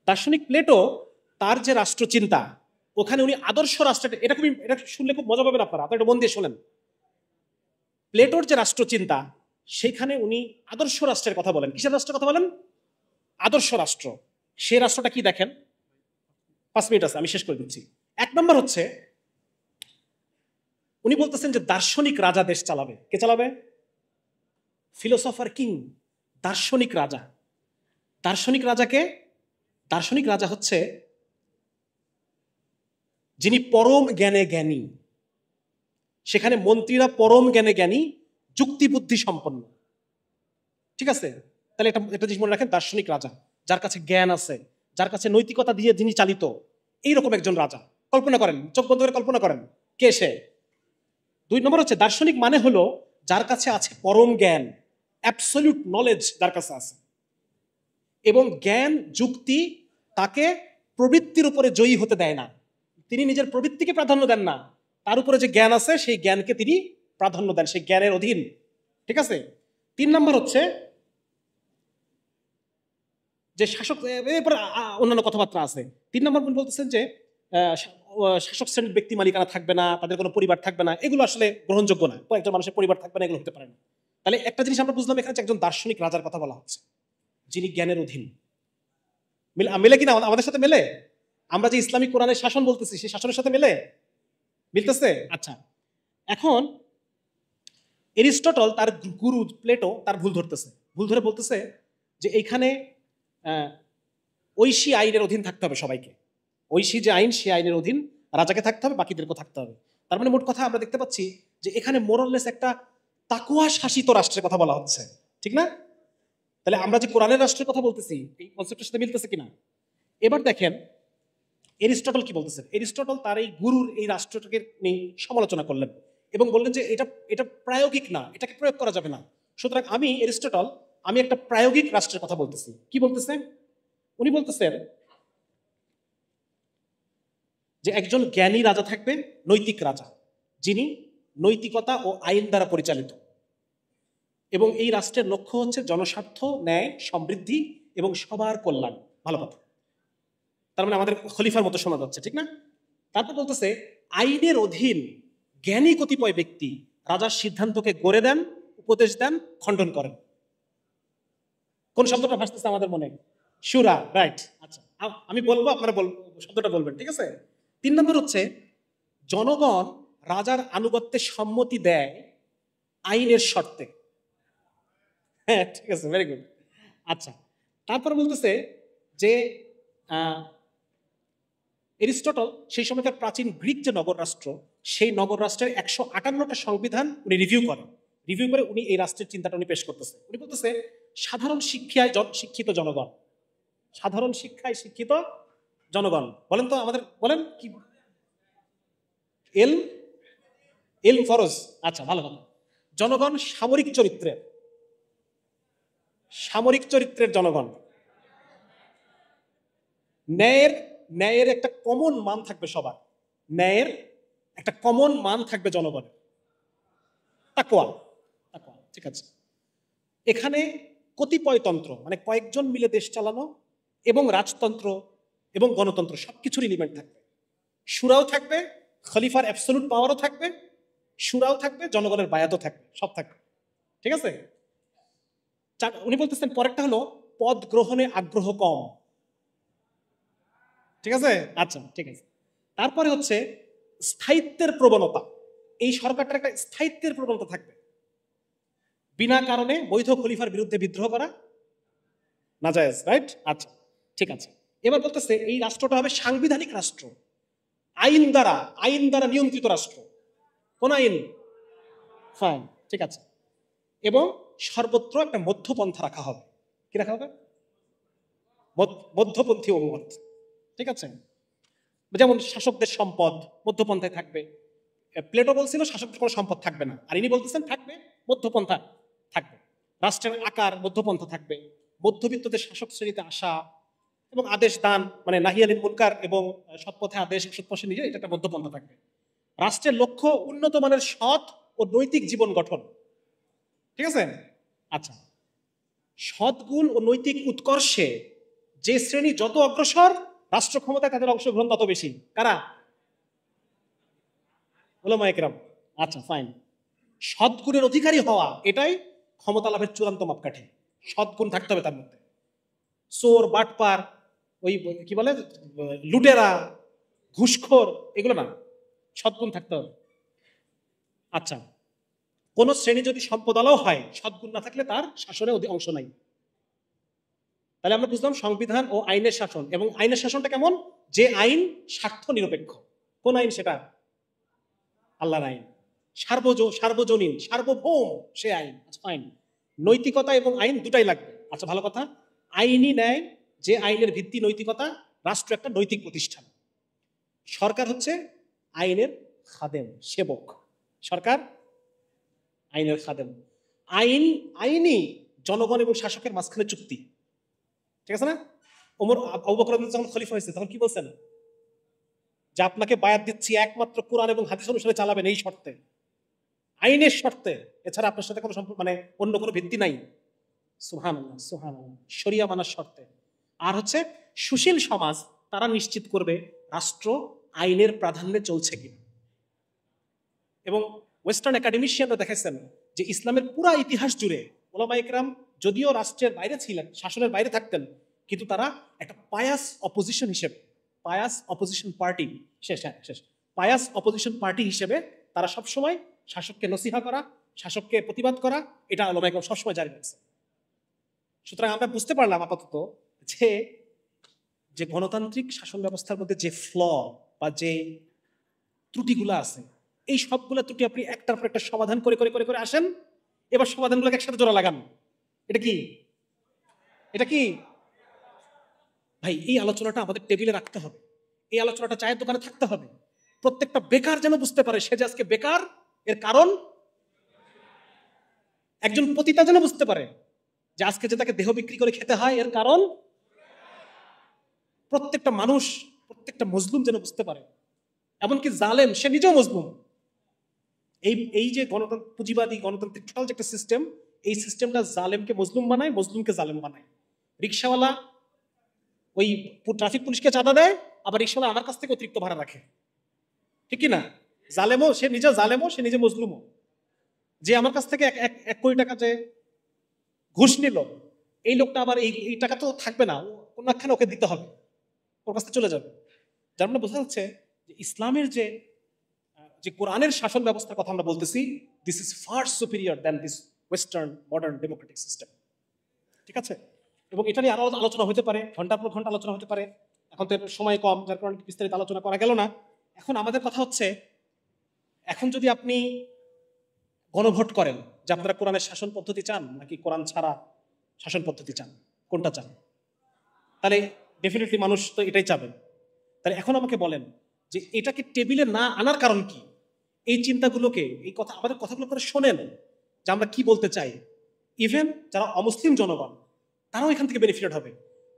S1: দার্শনিক প্লেটো, তার যে রাষ্ট্রচিন্তা, ওখানে উনি আদর্শ রাষ্ট্রটা, এটা শুনলে খুব মজা পাবেন আপনারা একটু মন দিয়ে শোনেন। প্লেটোর যে রাষ্ট্রচিন্তা, সেখানে উনি আদর্শ রাষ্ট্রের কথা বলেন। কিসের রাষ্ট্রের কথা বলেন? আদর্শ রাষ্ট্র। সে রাষ্ট্রটা কি দেখেন? 5 মিনিট আছে, আমি শেষ করে দিচ্ছি। 1 নম্বর হচ্ছে উনি বলতেছেন যে দার্শনিক রাজা দেশ চালাবে। কে চালাবে? ফিলোসফার কিং, দার্শনিক রাজা। দার্শনিক রাজা হচ্ছে যিনি পরম জ্ঞানে জ্ঞানী, সেখানে মন্ত্রীরা পরম জ্ঞানে জ্ঞানী, যুক্তি বুদ্ধি সম্পন্ন। ঠিক আছে, তাহলে এটা জিনিস মনে রাখেন, দার্শনিক রাজা, যার কাছে জ্ঞান আছে, যার কাছে নৈতিকতা দিয়ে যিনি চালিত, এইরকম একজন রাজা। কল্পনা করেন, চোখ বন্ধ করে কল্পনা করেন কে সে। 2 নম্বর হচ্ছে দার্শনিক মানে হলো যার কাছে আছে পরম জ্ঞান, অ্যাবসলিউট নলেজ যার কাছে আছে, এবং জ্ঞান যুক্তি তাকে প্রবৃত্তির উপরে জয়ী হতে দেয় না। তিনি নিজের প্রবৃত্তিকে প্রাধান্য দেন না, তার উপরে যে জ্ঞান আছে সেই জ্ঞানকে তিনি প্রাধান্য দেন, সেই জ্ঞানের অধীন। ঠিক আছে। 3 নম্বর হচ্ছে যে শাসক, এরপর অন্যান্য কথাবার্তা আছে। 3 নম্বর বলতেছেন যে শাসক শ্রেণীর ব্যক্তি মালিকানা থাকবে না, তাদের কোনো পরিবার থাকবে না, এগুলো আসলে গ্রহণযোগ্য না। একজন মানুষের পরিবার থাকবে না, এগুলো হতে পারে না। তাহলে একটা জিনিস আমরা বুঝলাম এখানে, একজন দার্শনিক রাজার কথা বলা হচ্ছে যিনি জ্ঞানের অধীন। মেলে কিনা আমাদের সাথে মেলে? আমরা যে ইসলামিক কোরআনের শাসন বলতেছি সেই শাসনের সাথে মেলে? মিলতেছে? আচ্ছা, এখন এরিস্টটল তার গুরু প্লেটো তার ভুল ধরে বলতেছে যে এইখানে ঐশী আইনের অধীন থাকতে হবে সবাইকে। ঐশী যে আইন, সেই আইনের অধীন রাজাকে থাকতে হবে, বাকিদেরকেও থাকতে হবে। তার মানে মোট কথা আমরা দেখতে পাচ্ছি যে এখানে মোরাললেস একটা তাকওয়া শাসিত রাষ্ট্রের কথা বলা হচ্ছে, ঠিক না? তাহলে আমরা যে কোরআনের রাষ্ট্রের কথা বলতেছি এই কনসেপ্টের সাথে মিলতেছে কিনা? এবার দেখেন এরিস্টটল কি বলতেছেন। এরিস্টটল তার এই গুরুর এই রাষ্ট্রটাকে নিয়ে সমালোচনা করলেন এবং বললেন যে এটা প্রায়োগিক না, এটাকে প্রয়োগ করা যাবে না। সুতরাং এরিস্টটল আমি একটা প্রায়োগিক রাষ্ট্রের কথা বলতেছি। কি বলতেছেন উনি? বলতেছেন যে একজন জ্ঞানী রাজা থাকবে, নৈতিক রাজা, যিনি নৈতিকতা ও আইন দ্বারা পরিচালিত, এবং এই রাষ্ট্রের লক্ষ্য হচ্ছে জনস্বার্থ, ন্যায়, সমৃদ্ধি এবং সবার কল্যাণ। ভালো কথা। তার মানে আমাদের খলিফার মতো শোনা যাচ্ছে, ঠিক না? তারপর বলতেছে আইনের অধীন জ্ঞানী কতিপয় ব্যক্তি রাজার সিদ্ধান্তকে গড়ে দেন, উপদেশ দেন, খণ্ডন করেন। কোন শব্দটা ভাসতেছে আমাদের মনে? শুরা, রাইট। আচ্ছা, আমি বলবো, আপনারা শব্দটা বলবেন, ঠিক আছে? 3 নম্বর হচ্ছে জনগণ রাজার আনুগত্যে সম্মতি দেয় আইনের শর্তে। হ্যাঁ, ঠিক আছে, ভেরি গুড। আচ্ছা, তারপর বলতেছে যে এরিস্টটল সেই সময়কার প্রাচীন গ্রিক যে নগর রাষ্ট্র, সেই নগর রাষ্ট্রের 158টা সংবিধান উনি রিভিউ করে উনি এই রাষ্ট্রের চিন্তাটা উনি পেশ করতেছে। উনি বলতেছে সাধারণ শিক্ষায় শিক্ষিত জনগণ, সাধারণ শিক্ষায় শিক্ষিত জনগণ। বলেন তো আমাদের, বলেন কি? এলম ফরজ। আচ্ছা, ভালো কথা। জনগণ সামরিক চরিত্রের জনগণ। ন্যায়ের একটা কমন মান থাকবে সবার, ন্যায়ের একটা কমন মান থাকবে জনগণের। তাকওয়া, ঠিক আছে। এখানে কতিপয়তন্ত্র মানে কয়েকজন মিলে দেশ চালানো, এবং রাজতন্ত্র এবং গণতন্ত্র সবকিছুর এলিমেন্ট থাকবে। শুরাও থাকবে, খলিফার অ্যাবসলিউট পাওয়ারও থাকবে, শুরাও থাকবে, জনগণের বায়াতও থাকবে, সব থাকবে, ঠিক আছে। উনি বলতেছেন পরেরটা হলো পদ গ্রহণে আগ্রহ কম, ঠিক আছে। আচ্ছা, ঠিক আছে। তারপরে হচ্ছে স্থায়িত্বের প্রবণতা। এই সরকারটার একটা স্থায়িত্বের প্রবণতা থাকবে, বিনা কারণে বৈধ খলিফার বিরুদ্ধে বিদ্রোহ করা নাজায়েজ, রাইট। আচ্ছা, ঠিক আছে। এবার বলতেছে এই রাষ্ট্রটা হবে সাংবিধানিক রাষ্ট্র, আইন দ্বারা নিয়ন্ত্রিত রাষ্ট্র। কোন আইন? ফাইন, ঠিক আছে। এবং সর্বত্র একটা মধ্যপন্থা রাখা হবে। কি রাখা হবে? মধ্যপন্থী অভিমত, ঠিক আছে। যেমন শাসকদের সম্পদ মধ্যপন্থায় থাকবে। প্লেটো বলছিল শাসকদের কোনো সম্পদ থাকবে না, আর ইনি বলতেছেন থাকবে, মধ্যপন্থা থাকবে। রাষ্ট্রের আকার মধ্যপন্থা থাকবে, মধ্যবিত্তদের শাসক শ্রেণীতে আসা এবং আদেশ দান, মানে নাহি আনিল মুনকার এবং সৎপথে আদেশ, সৎপথে নিজে, এটা একটা মধ্যপন্থা থাকবে। রাষ্ট্রের লক্ষ্য উন্নত মানের সৎ ও নৈতিক জীবন গঠন, ঠিক আছে। আচ্ছা, সৎগুণ ও নৈতিক উৎকর্ষে যে শ্রেণী যত অগ্রসর, রাষ্ট্র ক্ষমতায় তাদের অংশগ্রহণ তত বেশি। কারা? উলামায়ে কেরাম। আচ্ছা, ফাইন। সৎগুণের অধিকারী হওয়া এটাই ক্ষমতা লাভের চূড়ান্ত মাপকাঠি। সৎগুণ থাকতে হবে তার মধ্যে। চোর, বাটপার, ওই কি বলে লুটেরা, ঘুষখোর, এগুলো না, সৎগুণ থাকতে হবে। আচ্ছা, কোন শ্রেণী যদি সম্পদালাও হয়, সৎগুণ না থাকলে তার শাসনে অংশ নাই। তাহলে আমরা বুঝলাম সংবিধান ও আইনের শাসন। এবং আইনের শাসনটা কেমন? যে আইন স্বার্থ নিরপেক্ষ, কোন আইন সেটা? আল্লাহর আইন। সার্বজনীন, সার্বভৌম সে আইন। আচ্ছা ফাইন, নৈতিকতা এবং আইন দুটাই লাগবে। আচ্ছা ভালো কথা, আইনই ন্যায়, যে আইনের ভিত্তি নৈতিকতা। রাষ্ট্র একটা নৈতিক প্রতিষ্ঠান, সরকার হচ্ছে আইনের খাদেম, সেবক। সরকার আইনের খাদেম। আইনই জনগণ এবং শাসকের মাঝখানে চুক্তি, ঠিক আছে না? আবু বকর রাদিয়াল্লাহু যখন খলিফা হয়েছে তখন কি বলছেন? যে আপনাকে বায়াত দিচ্ছি একমাত্র কোরআন এবং হাদিস অনুসারে চালাবেন, এই শর্তে, আইনের শর্তে, এছাড়া আপনার সাথে কোনো সম্পর্ক মানে অন্য কোনো ভিত্তি নাই। সুবহানাল্লাহ, সুবহানাল্লাহ, শরিয়া মানার শর্তে। আর হচ্ছে সুশীল সমাজ, তারা নিশ্চিত করবে রাষ্ট্র আইনের প্রাধান্যে চলছে কিনা। এবং ওয়েস্টার্ন একাডেমিশিয়ানরা দেখাইছেন যে ইসলামের পুরা ইতিহাস জুড়ে ওলামায়ে কেরাম যদিও রাষ্ট্রের বাইরে ছিলেন, শাসনের বাইরে থাকতেন, কিন্তু তারা একটা পায়াস অপোজিশন হিসেবে, pious opposition party, pious opposition party হিসেবে তারা সবসময় শাসককে নসিহা করা, শাসককে প্রতিবাদ করা, এটা ওলামায়ে কেরাম সবসময় জারি রাখছে। সুতরাং আমরা বুঝতে পারলাম আপাতত যে যে গণতান্ত্রিক শাসন ব্যবস্থার মধ্যে যে ফ্ল বা যে ত্রুটিগুলো আছে, এই সবগুলো ত্রুটি আপনি একটার পর একটা সমাধান করে করে করে করে আসেন। এবার সমাধানগুলোকে একসাথে জোড়া লাগান। এটা কি? এটা কি ভাই? এই আলোচনাটা আমাদের টেবিলে রাখতে হবে, এই আলোচনাটা চায়ের দোকানে থাকতে হবে। প্রত্যেকটা বেকার যেন বুঝতে পারে সে যে আজকে বেকার, এর কারণ। একজন পতিতা যেন বুঝতে পারে যে আজকে যে তাকে দেহ বিক্রি করে খেতে হয়, এর কারণ। প্রত্যেকটা মানুষ, প্রত্যেকটা মজলুম যেন বুঝতে পারে, এমনকি জালেম সে নিজেও মজলুম। এই যে পুঁজিবাদী গণতান্ত্রিক টোটাল যে একটা সিস্টেম, এই সিস্টেমটা জালেমকে মজলুম বানায়, মজলুমকে জালেম বানায়। রিক্সাওয়ালা ওই ট্রাফিক পুলিশকে চাঁদা দেয়, আবার রিক্সাওয়ালা আমার কাছ থেকে অতিরিক্ত ভাড়া রাখে, ঠিক কি না? জালেমও সে নিজে, জালেমও সে নিজে, মজলুমও। যে আমার কাছ থেকে 1 কোটি টাকা যে ঘুষ নিল, এই লোকটা আবার এই টাকা তো থাকবে না, কোন একখানে ওকে দিতে হবে, ওর কাছ থেকে চলে যাবে। যার মানে বোঝা যাচ্ছে যে ইসলামের যে কোরআনের শাসন ব্যবস্থার কথা আমরা বলতেছি, this is far superior than this western modern Democratic system, ঠিক আছে? এবং এটা নিয়ে আরো আলোচনা হতে পারে, ঘন্টার পর ঘন্টা আলোচনা হতে পারে। এখন তো সময় কম, যার কারণে বিস্তারিত আলোচনা করা গেল না। এখন আমাদের কথা হচ্ছে, এখন যদি আপনি গণভোট করেন যে আপনারা কোরআনের শাসন পদ্ধতি চান নাকি কোরআন ছাড়া শাসন পদ্ধতি চান, কোনটা চান, তাহলে ডেফিনেটলি মানুষ তো এটাই চাবেন। তাহলে এখন আমাকে বলেন যে এটাকে টেবিলে না আনার কারণ কি? এই চিন্তাগুলোকে, এই কথা, আমাদের কথাগুলো করে শোনেন যে আমরা কি বলতে চাই। ইভেন যারা অমুসলিম জনগণ, তারাও এখান থেকে বেনিফিটেড হবে।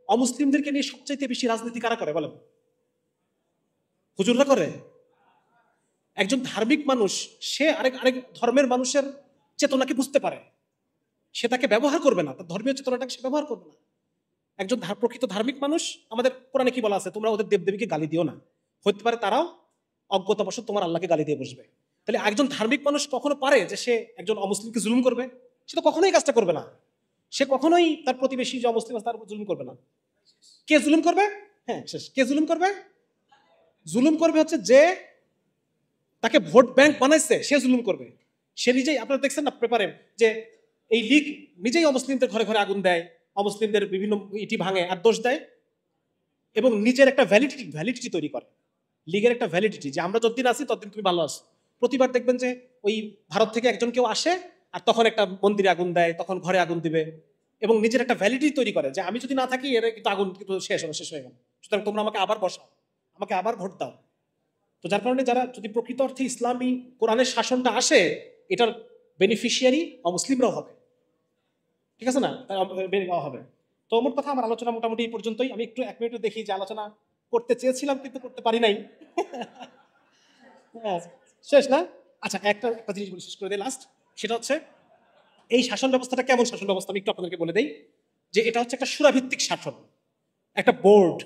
S1: অমুসলিমদেরকে নিয়ে সবচাইতে বেশি রাজনীতি কারা করে বলেন? হুজুররা করে। একজন ধার্মিক মানুষ সে আরেক ধর্মের মানুষের চেতনাকে বুঝতে পারে, সে তাকে ব্যবহার করবে না, তার ধর্মীয় চেতনাটাকে সে ব্যবহার করবে না। একজন প্রকৃত ধার্মিক মানুষ, আমাদের কোরআনে কি বলা আছে, তোমরা ওদের দেবদেবীকে গালি দিও না। হতে পারে তারাও অজ্ঞতাবশত তোমার আল্লাহকে গালি দিয়ে বসবে। তাহলে একজন ধার্মিক মানুষ কখনো পারে যে সে একজন অমুসলিমকে জুলুম করবে? সে তো কখনোই কাজটা করবে না। সে কখনোই তার প্রতিবেশী যে অমুসলিম আছে তার উপর জুলুম করবে না। কে জুলুম করবে? হ্যাঁ শেষ, কে জুলুম করবে? জুলুম করবে হচ্ছে যে তাকে ভোট ব্যাংক বানাইছে, সে জুলুম করবে। সে নিজেই, আপনারা দেখছেন না পেপারে যে এই লীগ নিজেই অমুসলিমদের ঘরে ঘরে আগুন দেয়, অমুসলিমদের বিভিন্ন ইটি ভাঙে আর দোষ দেয়, এবং নিজের একটা ভ্যালিডিটি তৈরি করে। লীগের একটা ভ্যালিডিটি যে আমরা যতদিন আছি ততদিন তুমি ভালো আছো। প্রতিবার দেখবেন যে ওই ভারত থেকে একজন কেউ আসে আর তখন একটা মন্দিরে আগুন দেয়, তখন ঘরে আগুন দিবে, এবং নিজের একটা ভ্যালিডিটি তৈরি করে যে আমি যদি না থাকি এর কিন্তু আগুন কিন্তু শেষ হয়ে গেল, সুতরাং তোমরা আমাকে আবার বসাও, আমাকে আবার ভোট দাও। তো যার কারণে যারা যদি প্রকৃত অর্থে ইসলামী কোরআনের শাসনটা আসে, এটার বেনিফিশিয়ারি অমুসলিমরাও হবে, ঠিক আছে না? হবে। তো মোট কথা আমার আলোচনা মোটামুটি এই পর্যন্তই। আমি একটু 1 মিনিটে দেখি যে আলোচনা করতে চেয়েছিলাম কিন্তু করতে পারি নাই। শেষ না? আচ্ছা, একটা জিনিস বলে শেষ করে দিই লাস্ট, সেটা হচ্ছে এই শাসন ব্যবস্থাটা কেমন শাসন ব্যবস্থা আমি একটু আপনাদেরকে বলে দেই। যে এটা হচ্ছে একটা সুরাভিত্তিক শাসন, একটা বোর্ড,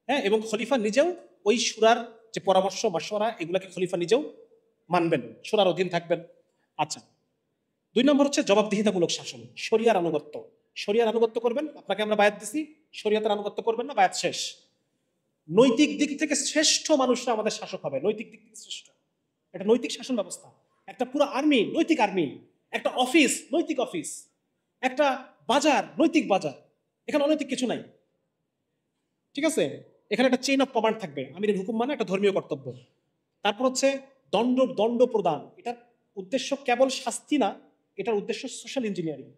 S1: হ্যাঁ, এবং খলিফা নিজেও ওই সুরার যে পরামর্শ মাশওয়ারা, এগুলাকে খলিফা নিজেও মানবেন, সুরার অধীন থাকবেন। আচ্ছা, 2 নম্বর হচ্ছে জবাবদিহিতামূলক শাসন, শরিয়ার আনুগত্য। শরিয়ার আনুগত্য করবেন, আপনাকে আমরা বায়াত দিছি, শরিয়াতের আনুগত্য করবেন না, বায়াত শেষ। নৈতিক দিক থেকে শ্রেষ্ঠ মানুষরা আমাদের শাসক হবে, নৈতিক দিক থেকে শ্রেষ্ঠ। একটা নৈতিক শাসন ব্যবস্থা, একটা পুরো আর্মি নৈতিক আর্মি, একটা অফিস নৈতিক অফিস, একটা বাজার নৈতিক বাজার, এখানে অনৈতিক কিছু নাই, ঠিক আছে? এখানে একটা চেইন অফ কমান্ড থাকবে, আমিরের হুকুম মানে একটা ধর্মীয় কর্তব্য। তারপর হচ্ছে দণ্ড প্রদান, এটার উদ্দেশ্য কেবল শাস্তি না, এটার উদ্দেশ্য সোশ্যাল ইঞ্জিনিয়ারিং।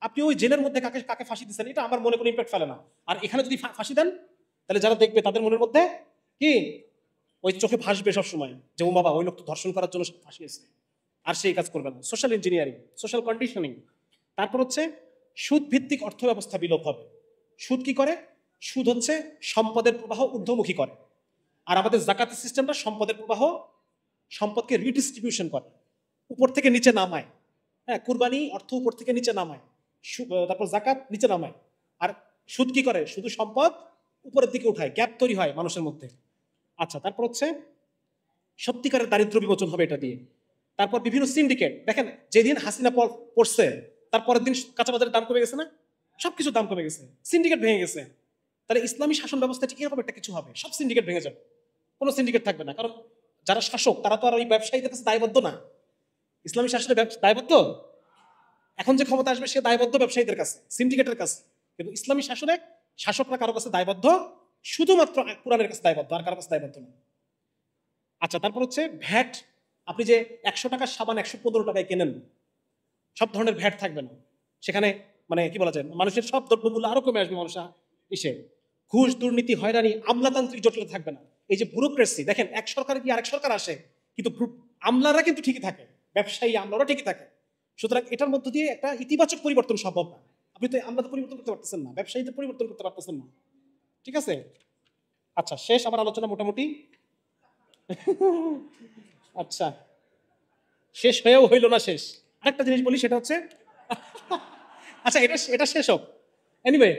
S1: আপনি ওই জেলের মধ্যে কাকে কাকে ফাঁসি দিচ্ছেন এটা আমার মনে কোনো ইম্প্যাক্ট ফেলে না। আর এখানে যদি ফাঁসি দেন তাহলে যারা দেখবে তাদের মনের মধ্যে কি ওই চোখে ভাসবে সবসময় যে ও বাবা ওই লোক তো ধর্ষণ করার জন্য ফাঁসিয়েছে, আর সেই কাজ করবে না। Social engineering, social conditioning. তারপর হচ্ছে সুদ ভিত্তিক অর্থ ব্যবস্থা বিলোপ হবে। সুদ কি করে? সুদ হচ্ছে সম্পদের প্রবাহ ঊর্ধ্বমুখী করে, আর আমাদের জাকাতের সিস্টেমটা সম্পদের প্রবাহ, সম্পদকে রিডিস্ট্রিবিউশন করে, উপর থেকে নিচে নামায়। হ্যাঁ, কুরবানি অর্থ উপর থেকে নিচে নামায়, তারপর জাকাত নিচে নামায়। আর সুদ কি করে? শুধু সম্পদ উপরের দিকে উঠায়, গ্যাপ তৈরি হয় মানুষের মধ্যে। আচ্ছা, তারপর হচ্ছে সত্যিকারের দারিদ্র বিমোচন হবে এটা দিয়ে। তারপর বিভিন্ন সিন্ডিকেট, দেখেন যেদিন হাসিনা পড়ছে তার পরের দিন কাঁচাবাজারের দাম কমে গেছে না? সবকিছুর দাম কমে গেছে, সিন্ডিকেট ভেঙে গেছে। তাহলে ইসলামী শাসন ব্যবস্থা ঠিক এরকম একটা কিছু হবে, সব সিন্ডিকেট ভেঙে যাবে, কোনো সিন্ডিকেট থাকবে না। কারণ যারা শাসক তারা তো আর ওই ব্যবসায়ীদের কাছে দায়বদ্ধ না। ইসলামী শাসনের দায়বদ্ধ এখন যে ক্ষমতা আসবে সে দায়বদ্ধ ব্যবসায়ীদের কাছে, সিন্ডিকেটের কাছে। কিন্তু ইসলামী শাসনে শাসকরা কারো কাছে দায়বদ্ধ, শুধুমাত্র কোরআনের কাছে দায়বদ্ধ, আর কারো কাছে দায়বদ্ধ না। আচ্ছা, তারপর হচ্ছে ভ্যাট। আপনি যে 100 টাকার সাবান 115 টাকায় কেনেন, সব ধরনের ভ্যাট থাকবে না সেখানে। মানে কি বলা যায়, মানুষের সব দ্রব্যমূল্য আরো কমে আসবে। মানুষ ইসে ঘুষ, দুর্নীতি, হয়রানি, আমলাতান্ত্রিক জটিলতা থাকবে না। এই যে ব্যুরোক্রেসি, দেখেন এক সরকারে কি আরেক সরকার আসে, কিন্তু আমলারা কিন্তু ঠিকই থাকে, ব্যবসায়ী আমলারা ঠিকই থাকে। সুতরাং এটার মধ্য দিয়ে একটা ইতিবাচক পরিবর্তন সম্ভব না। আপনি তো আমলাদের পরিবর্তন করতে পারতেছেন না, ব্যবসায়ীদের পরিবর্তন করতে পারতেছেন না। ঠিক আছে? আচ্ছা, শেষ আমার আলোচনা মোটামুটি। আচ্ছা, শেষ হয়েও হইল না শেষ। আরেকটা জিনিস বলি, সেটা হচ্ছে আচ্ছা এটা এটা শেষ হোক এনিওয়ে।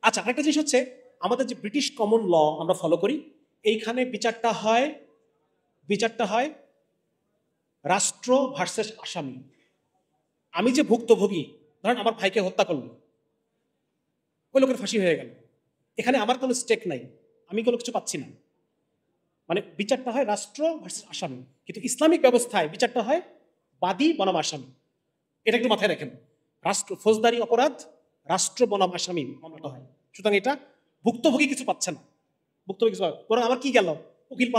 S1: আচ্ছা, আরেকটা জিনিস হচ্ছে আমাদের যে ব্রিটিশ কমন ল আমরা ফলো করি, এইখানে বিচারটা হয় রাষ্ট্র ভার্সেস আসামি। আমি যে ভুক্তভোগী, ধরেন আমার ভাইকে হত্যা করলো, ওই লোকের ফাঁসি হয়ে গেল, এখানে আমার কোনো স্টেক নাই, আমি কোনো কিছু পাচ্ছি না। মানে বিচারটা হয় রাষ্ট্র ভার্সেস আসামি। কিন্তু ইসলামিক ব্যবস্থায় বিচারটা হয় বাদী বনাম আসামি। এটা একটু মাথায় রাখেন। রাষ্ট্র ফৌজদারি অপরাধ, রাষ্ট্র বনাম আসামি মামলাটা হয়। সুতরাং এটা ভুক্তভোগী কিছু পাচ্ছে না, ভুক্তভোগী কিছু বরং আমার কি গেল, উকিল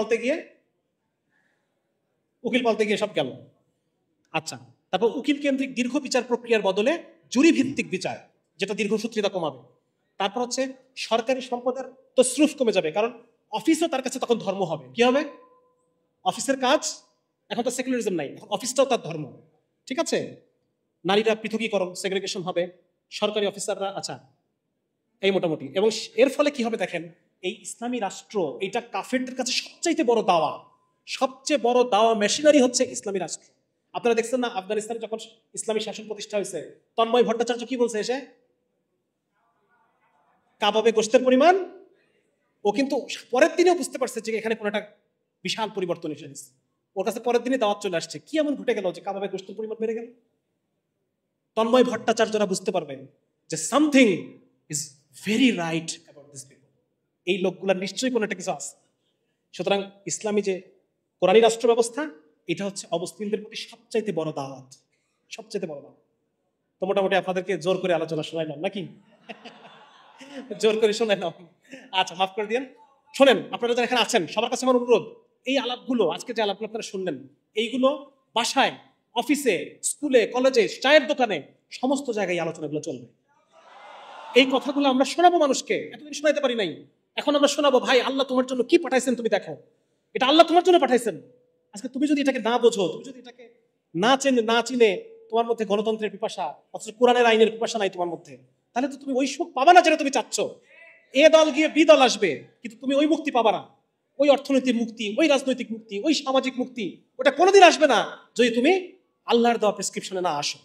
S1: পালতে গিয়ে সব গেল। আচ্ছা, তারপর উকিল কেন্দ্রিক দীর্ঘ বিচার প্রক্রিয়ার বদলে জুরি ভিত্তিক বিচার, যেটা দীর্ঘসূত্রিতা কমাবে। তারপর হচ্ছে সরকারি সম্পদের তসরুফ কমে যাবে, কারণ অফিসও তার কাছে তখন ধর্ম হবে। কি হবে? অফিসের কাজ, এখন তো সেকুলারিজম নাই, এখন অফিসটাও তার ধর্ম। ঠিক আছে? নারীরা পৃথকীকরণ, সেগ্রিগেশন হবে, সরকারি অফিসাররা। আচ্ছা, এই মোটামুটি। এবং এর ফলে কি হবে দেখেন, এই ইসলামী রাষ্ট্র, এটা কাফেরদের কাছে সবচাইতে বড় দাওয়া, সবচেয়ে বড় দাওয়া মেশিনারি হচ্ছে ইসলামী রাষ্ট্র। আপনারা দেখছেন না আফগানিস্তানে যখন ইসলামী শাসন প্রতিষ্ঠা হয়েছে, তন্ময় ভট্টাচার্য কি বলছে এসে? কাবাবে গোশতের পরিমাণ। ও কিন্তু পরের দিনেও বুঝতে পারছে যে এখানে কোনো একটা বিশাল পরিবর্তন এসে গেছে। ওর কাছে পরের দিনে দাওয়াত চলে আসছে। কি এমন ঘটে গেল যে কাবাবে গোশতের পরিমাণ বেড়ে গেল? তন্ময় ভট্টাচার্যরা বুঝতে পারবেন যে something is very right about this people. এই লোকগুলার নিশ্চয়ই কোনো একটা কিছু আছে। সুতরাং ইসলামী যে কোরআনী রাষ্ট্র ব্যবস্থা, এটা হচ্ছে অমুসলিমদের প্রতি সবচাইতে বড় দাওয়াত, সবচাইতে বড় দাওয়াত। তো মোটামুটি আপনাদেরকে জোর করে আলোচনা শোনাইলাম নাকি? জোর করে শোনাইলাম। আচ্ছা, মাফ করে দিন। শোনেন, আপনারা যারা এখানে আছেন সবার কাছে আমার অনুরোধ, এই আলাপগুলো, আজকে যে আলাপগুলো আপনারা শুনলেন, এইগুলো বাসায়, অফিসে, স্কুলে, কলেজে, চায়ের দোকানে, সমস্ত জায়গায় এই আলোচনাগুলো চলবে। এই কথাগুলো আমরা শোনাবো মানুষকে, এতদিন শোনাইতে পারি নাই। এখন আমরা শোনাবো, ভাই আল্লাহ তোমার জন্য কি পাঠাইছেন তুমি দেখো, এটা আল্লাহ তোমার জন্য পাঠাইছেন। আজকে তুমি যদি এটাকে না বোঝো, তুমি যদি এটাকে না চিনে তোমার মধ্যে গণতন্ত্রের পিপাসা অথচ কোরআনের আইনের পিপাসা নাই তোমার মধ্যে, তাহলে তো তুমি ওই সুখ পাবা না যেটা তুমি চাচ্ছ। এ দল গিয়ে বি দল আসবে, কিন্তু তুমি ওই মুক্তি পাবা না। ওই অর্থনৈতিক মুক্তি, ওই রাজনৈতিক মুক্তি, ওই সামাজিক মুক্তি, ওটা কোনোদিন আসবে না যদি তুমি আল্লাহর দেওয়া প্রেসক্রিপশনে না আসো।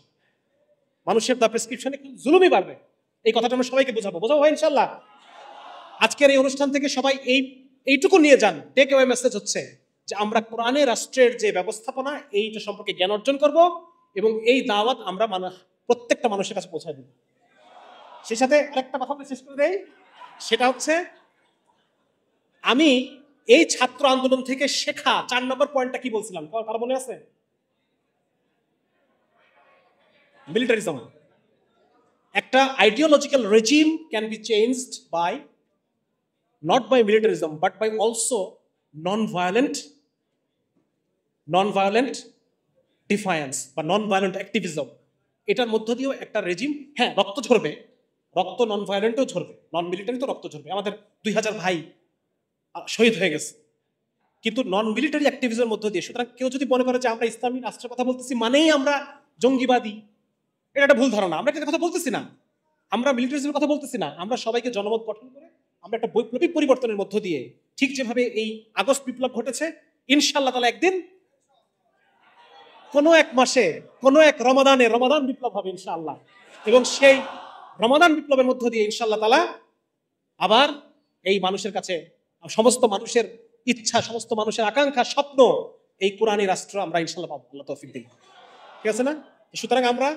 S1: মানুষের দেওয়া প্রেসক্রিপশনে জুলুমই বাড়বে। এই কথাটা আমরা সবাইকে বোঝাবো ভাই ইনশাল্লাহ। আজকের এই অনুষ্ঠান থেকে সবাই এইটুকু নিয়ে যান, টেক অ্যাওয়ে মেসেজ হচ্ছে যে আমরা কোরআনে রাষ্ট্রের যে ব্যবস্থাপনা, এইটা সম্পর্কে জ্ঞান অর্জন করব এবং এই দাওয়াত আমরা প্রত্যেকটা মানুষের কাছে পৌঁছায় দেব। সেই সাথে আরেকটা কথা শেষ করে দেই, সেটা হচ্ছে আমি এই ছাত্র আন্দোলন থেকে শেখা 4 নম্বর পয়েন্টটা কি বলছিলাম, কারো মনে আছে? মিলিটারিজম। একটা ideological regime can be changed by not by militarism but by also non-violent defiance বা নন ভায়োলেন্ট অ্যাক্টিভিজম, এটার মধ্য দিয়েও একটা রেজিম, হ্যাঁ রক্ত ঝরবে, রক্ত নন ভায়োলেন্টও ঝরবে, নন মিলিটারি তো রক্ত ঝরবে, আমাদের 2000 ভাই শহীদ হয়ে গেছে, কিন্তু নন মিলিটারি অ্যাক্টিভিজমের মধ্য দিয়ে। সুতরাং কেউ যদি মনে করে যে আমরা ইসলামী রাষ্ট্রের কথা বলতেছি মানেই আমরা জঙ্গিবাদী, এটা একটা ভুল ধারণা। আমরা একটা কথা বলতেছি না, আমরা মিলিটারিজমের কথা বলতেছি না, আমরা সবাইকে জনমত গঠন করে আমরা একটা বৈপ্লবিক পরিবর্তনের মধ্য দিয়ে, ঠিক যেভাবে এই আগস্ট বিপ্লব ঘটেছে, ইনশাআল্লাহ তাআলা একদিন কোনো এক মাসে কোনো এক রমাদান বিপ্লব হবে ইনশাআল্লাহ, এবং সেই রমাদান বিপ্লবের মধ্য দিয়ে ইনশাআল্লাহ তাআলা আবার এই মানুষের কাছে সমস্ত মানুষের ইচ্ছা, সমস্ত মানুষের আকাঙ্ক্ষা, স্বপ্ন, এই কোরআনী রাষ্ট্র আমরা ইনশাআল্লাহ পাবো, আল্লাহ তৌফিক দিন। ঠিক আছে না? সুতরাং আমরা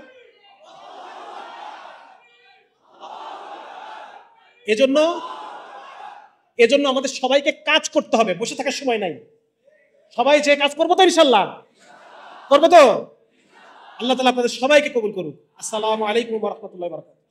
S1: এজন্য আমাদের সবাইকে কাজ করতে হবে, বসে থাকার সময় নাই। সবাই যে কাজ করবো তো ইনশাআল্লাহ, করবো তো? আল্লাহ তাআলা আপনাদের সবাইকে কবুল করুন। আসসালামু আলাইকুম ওয়া রাহমাতুল্লাহি ওয়া বারাকাতুহু।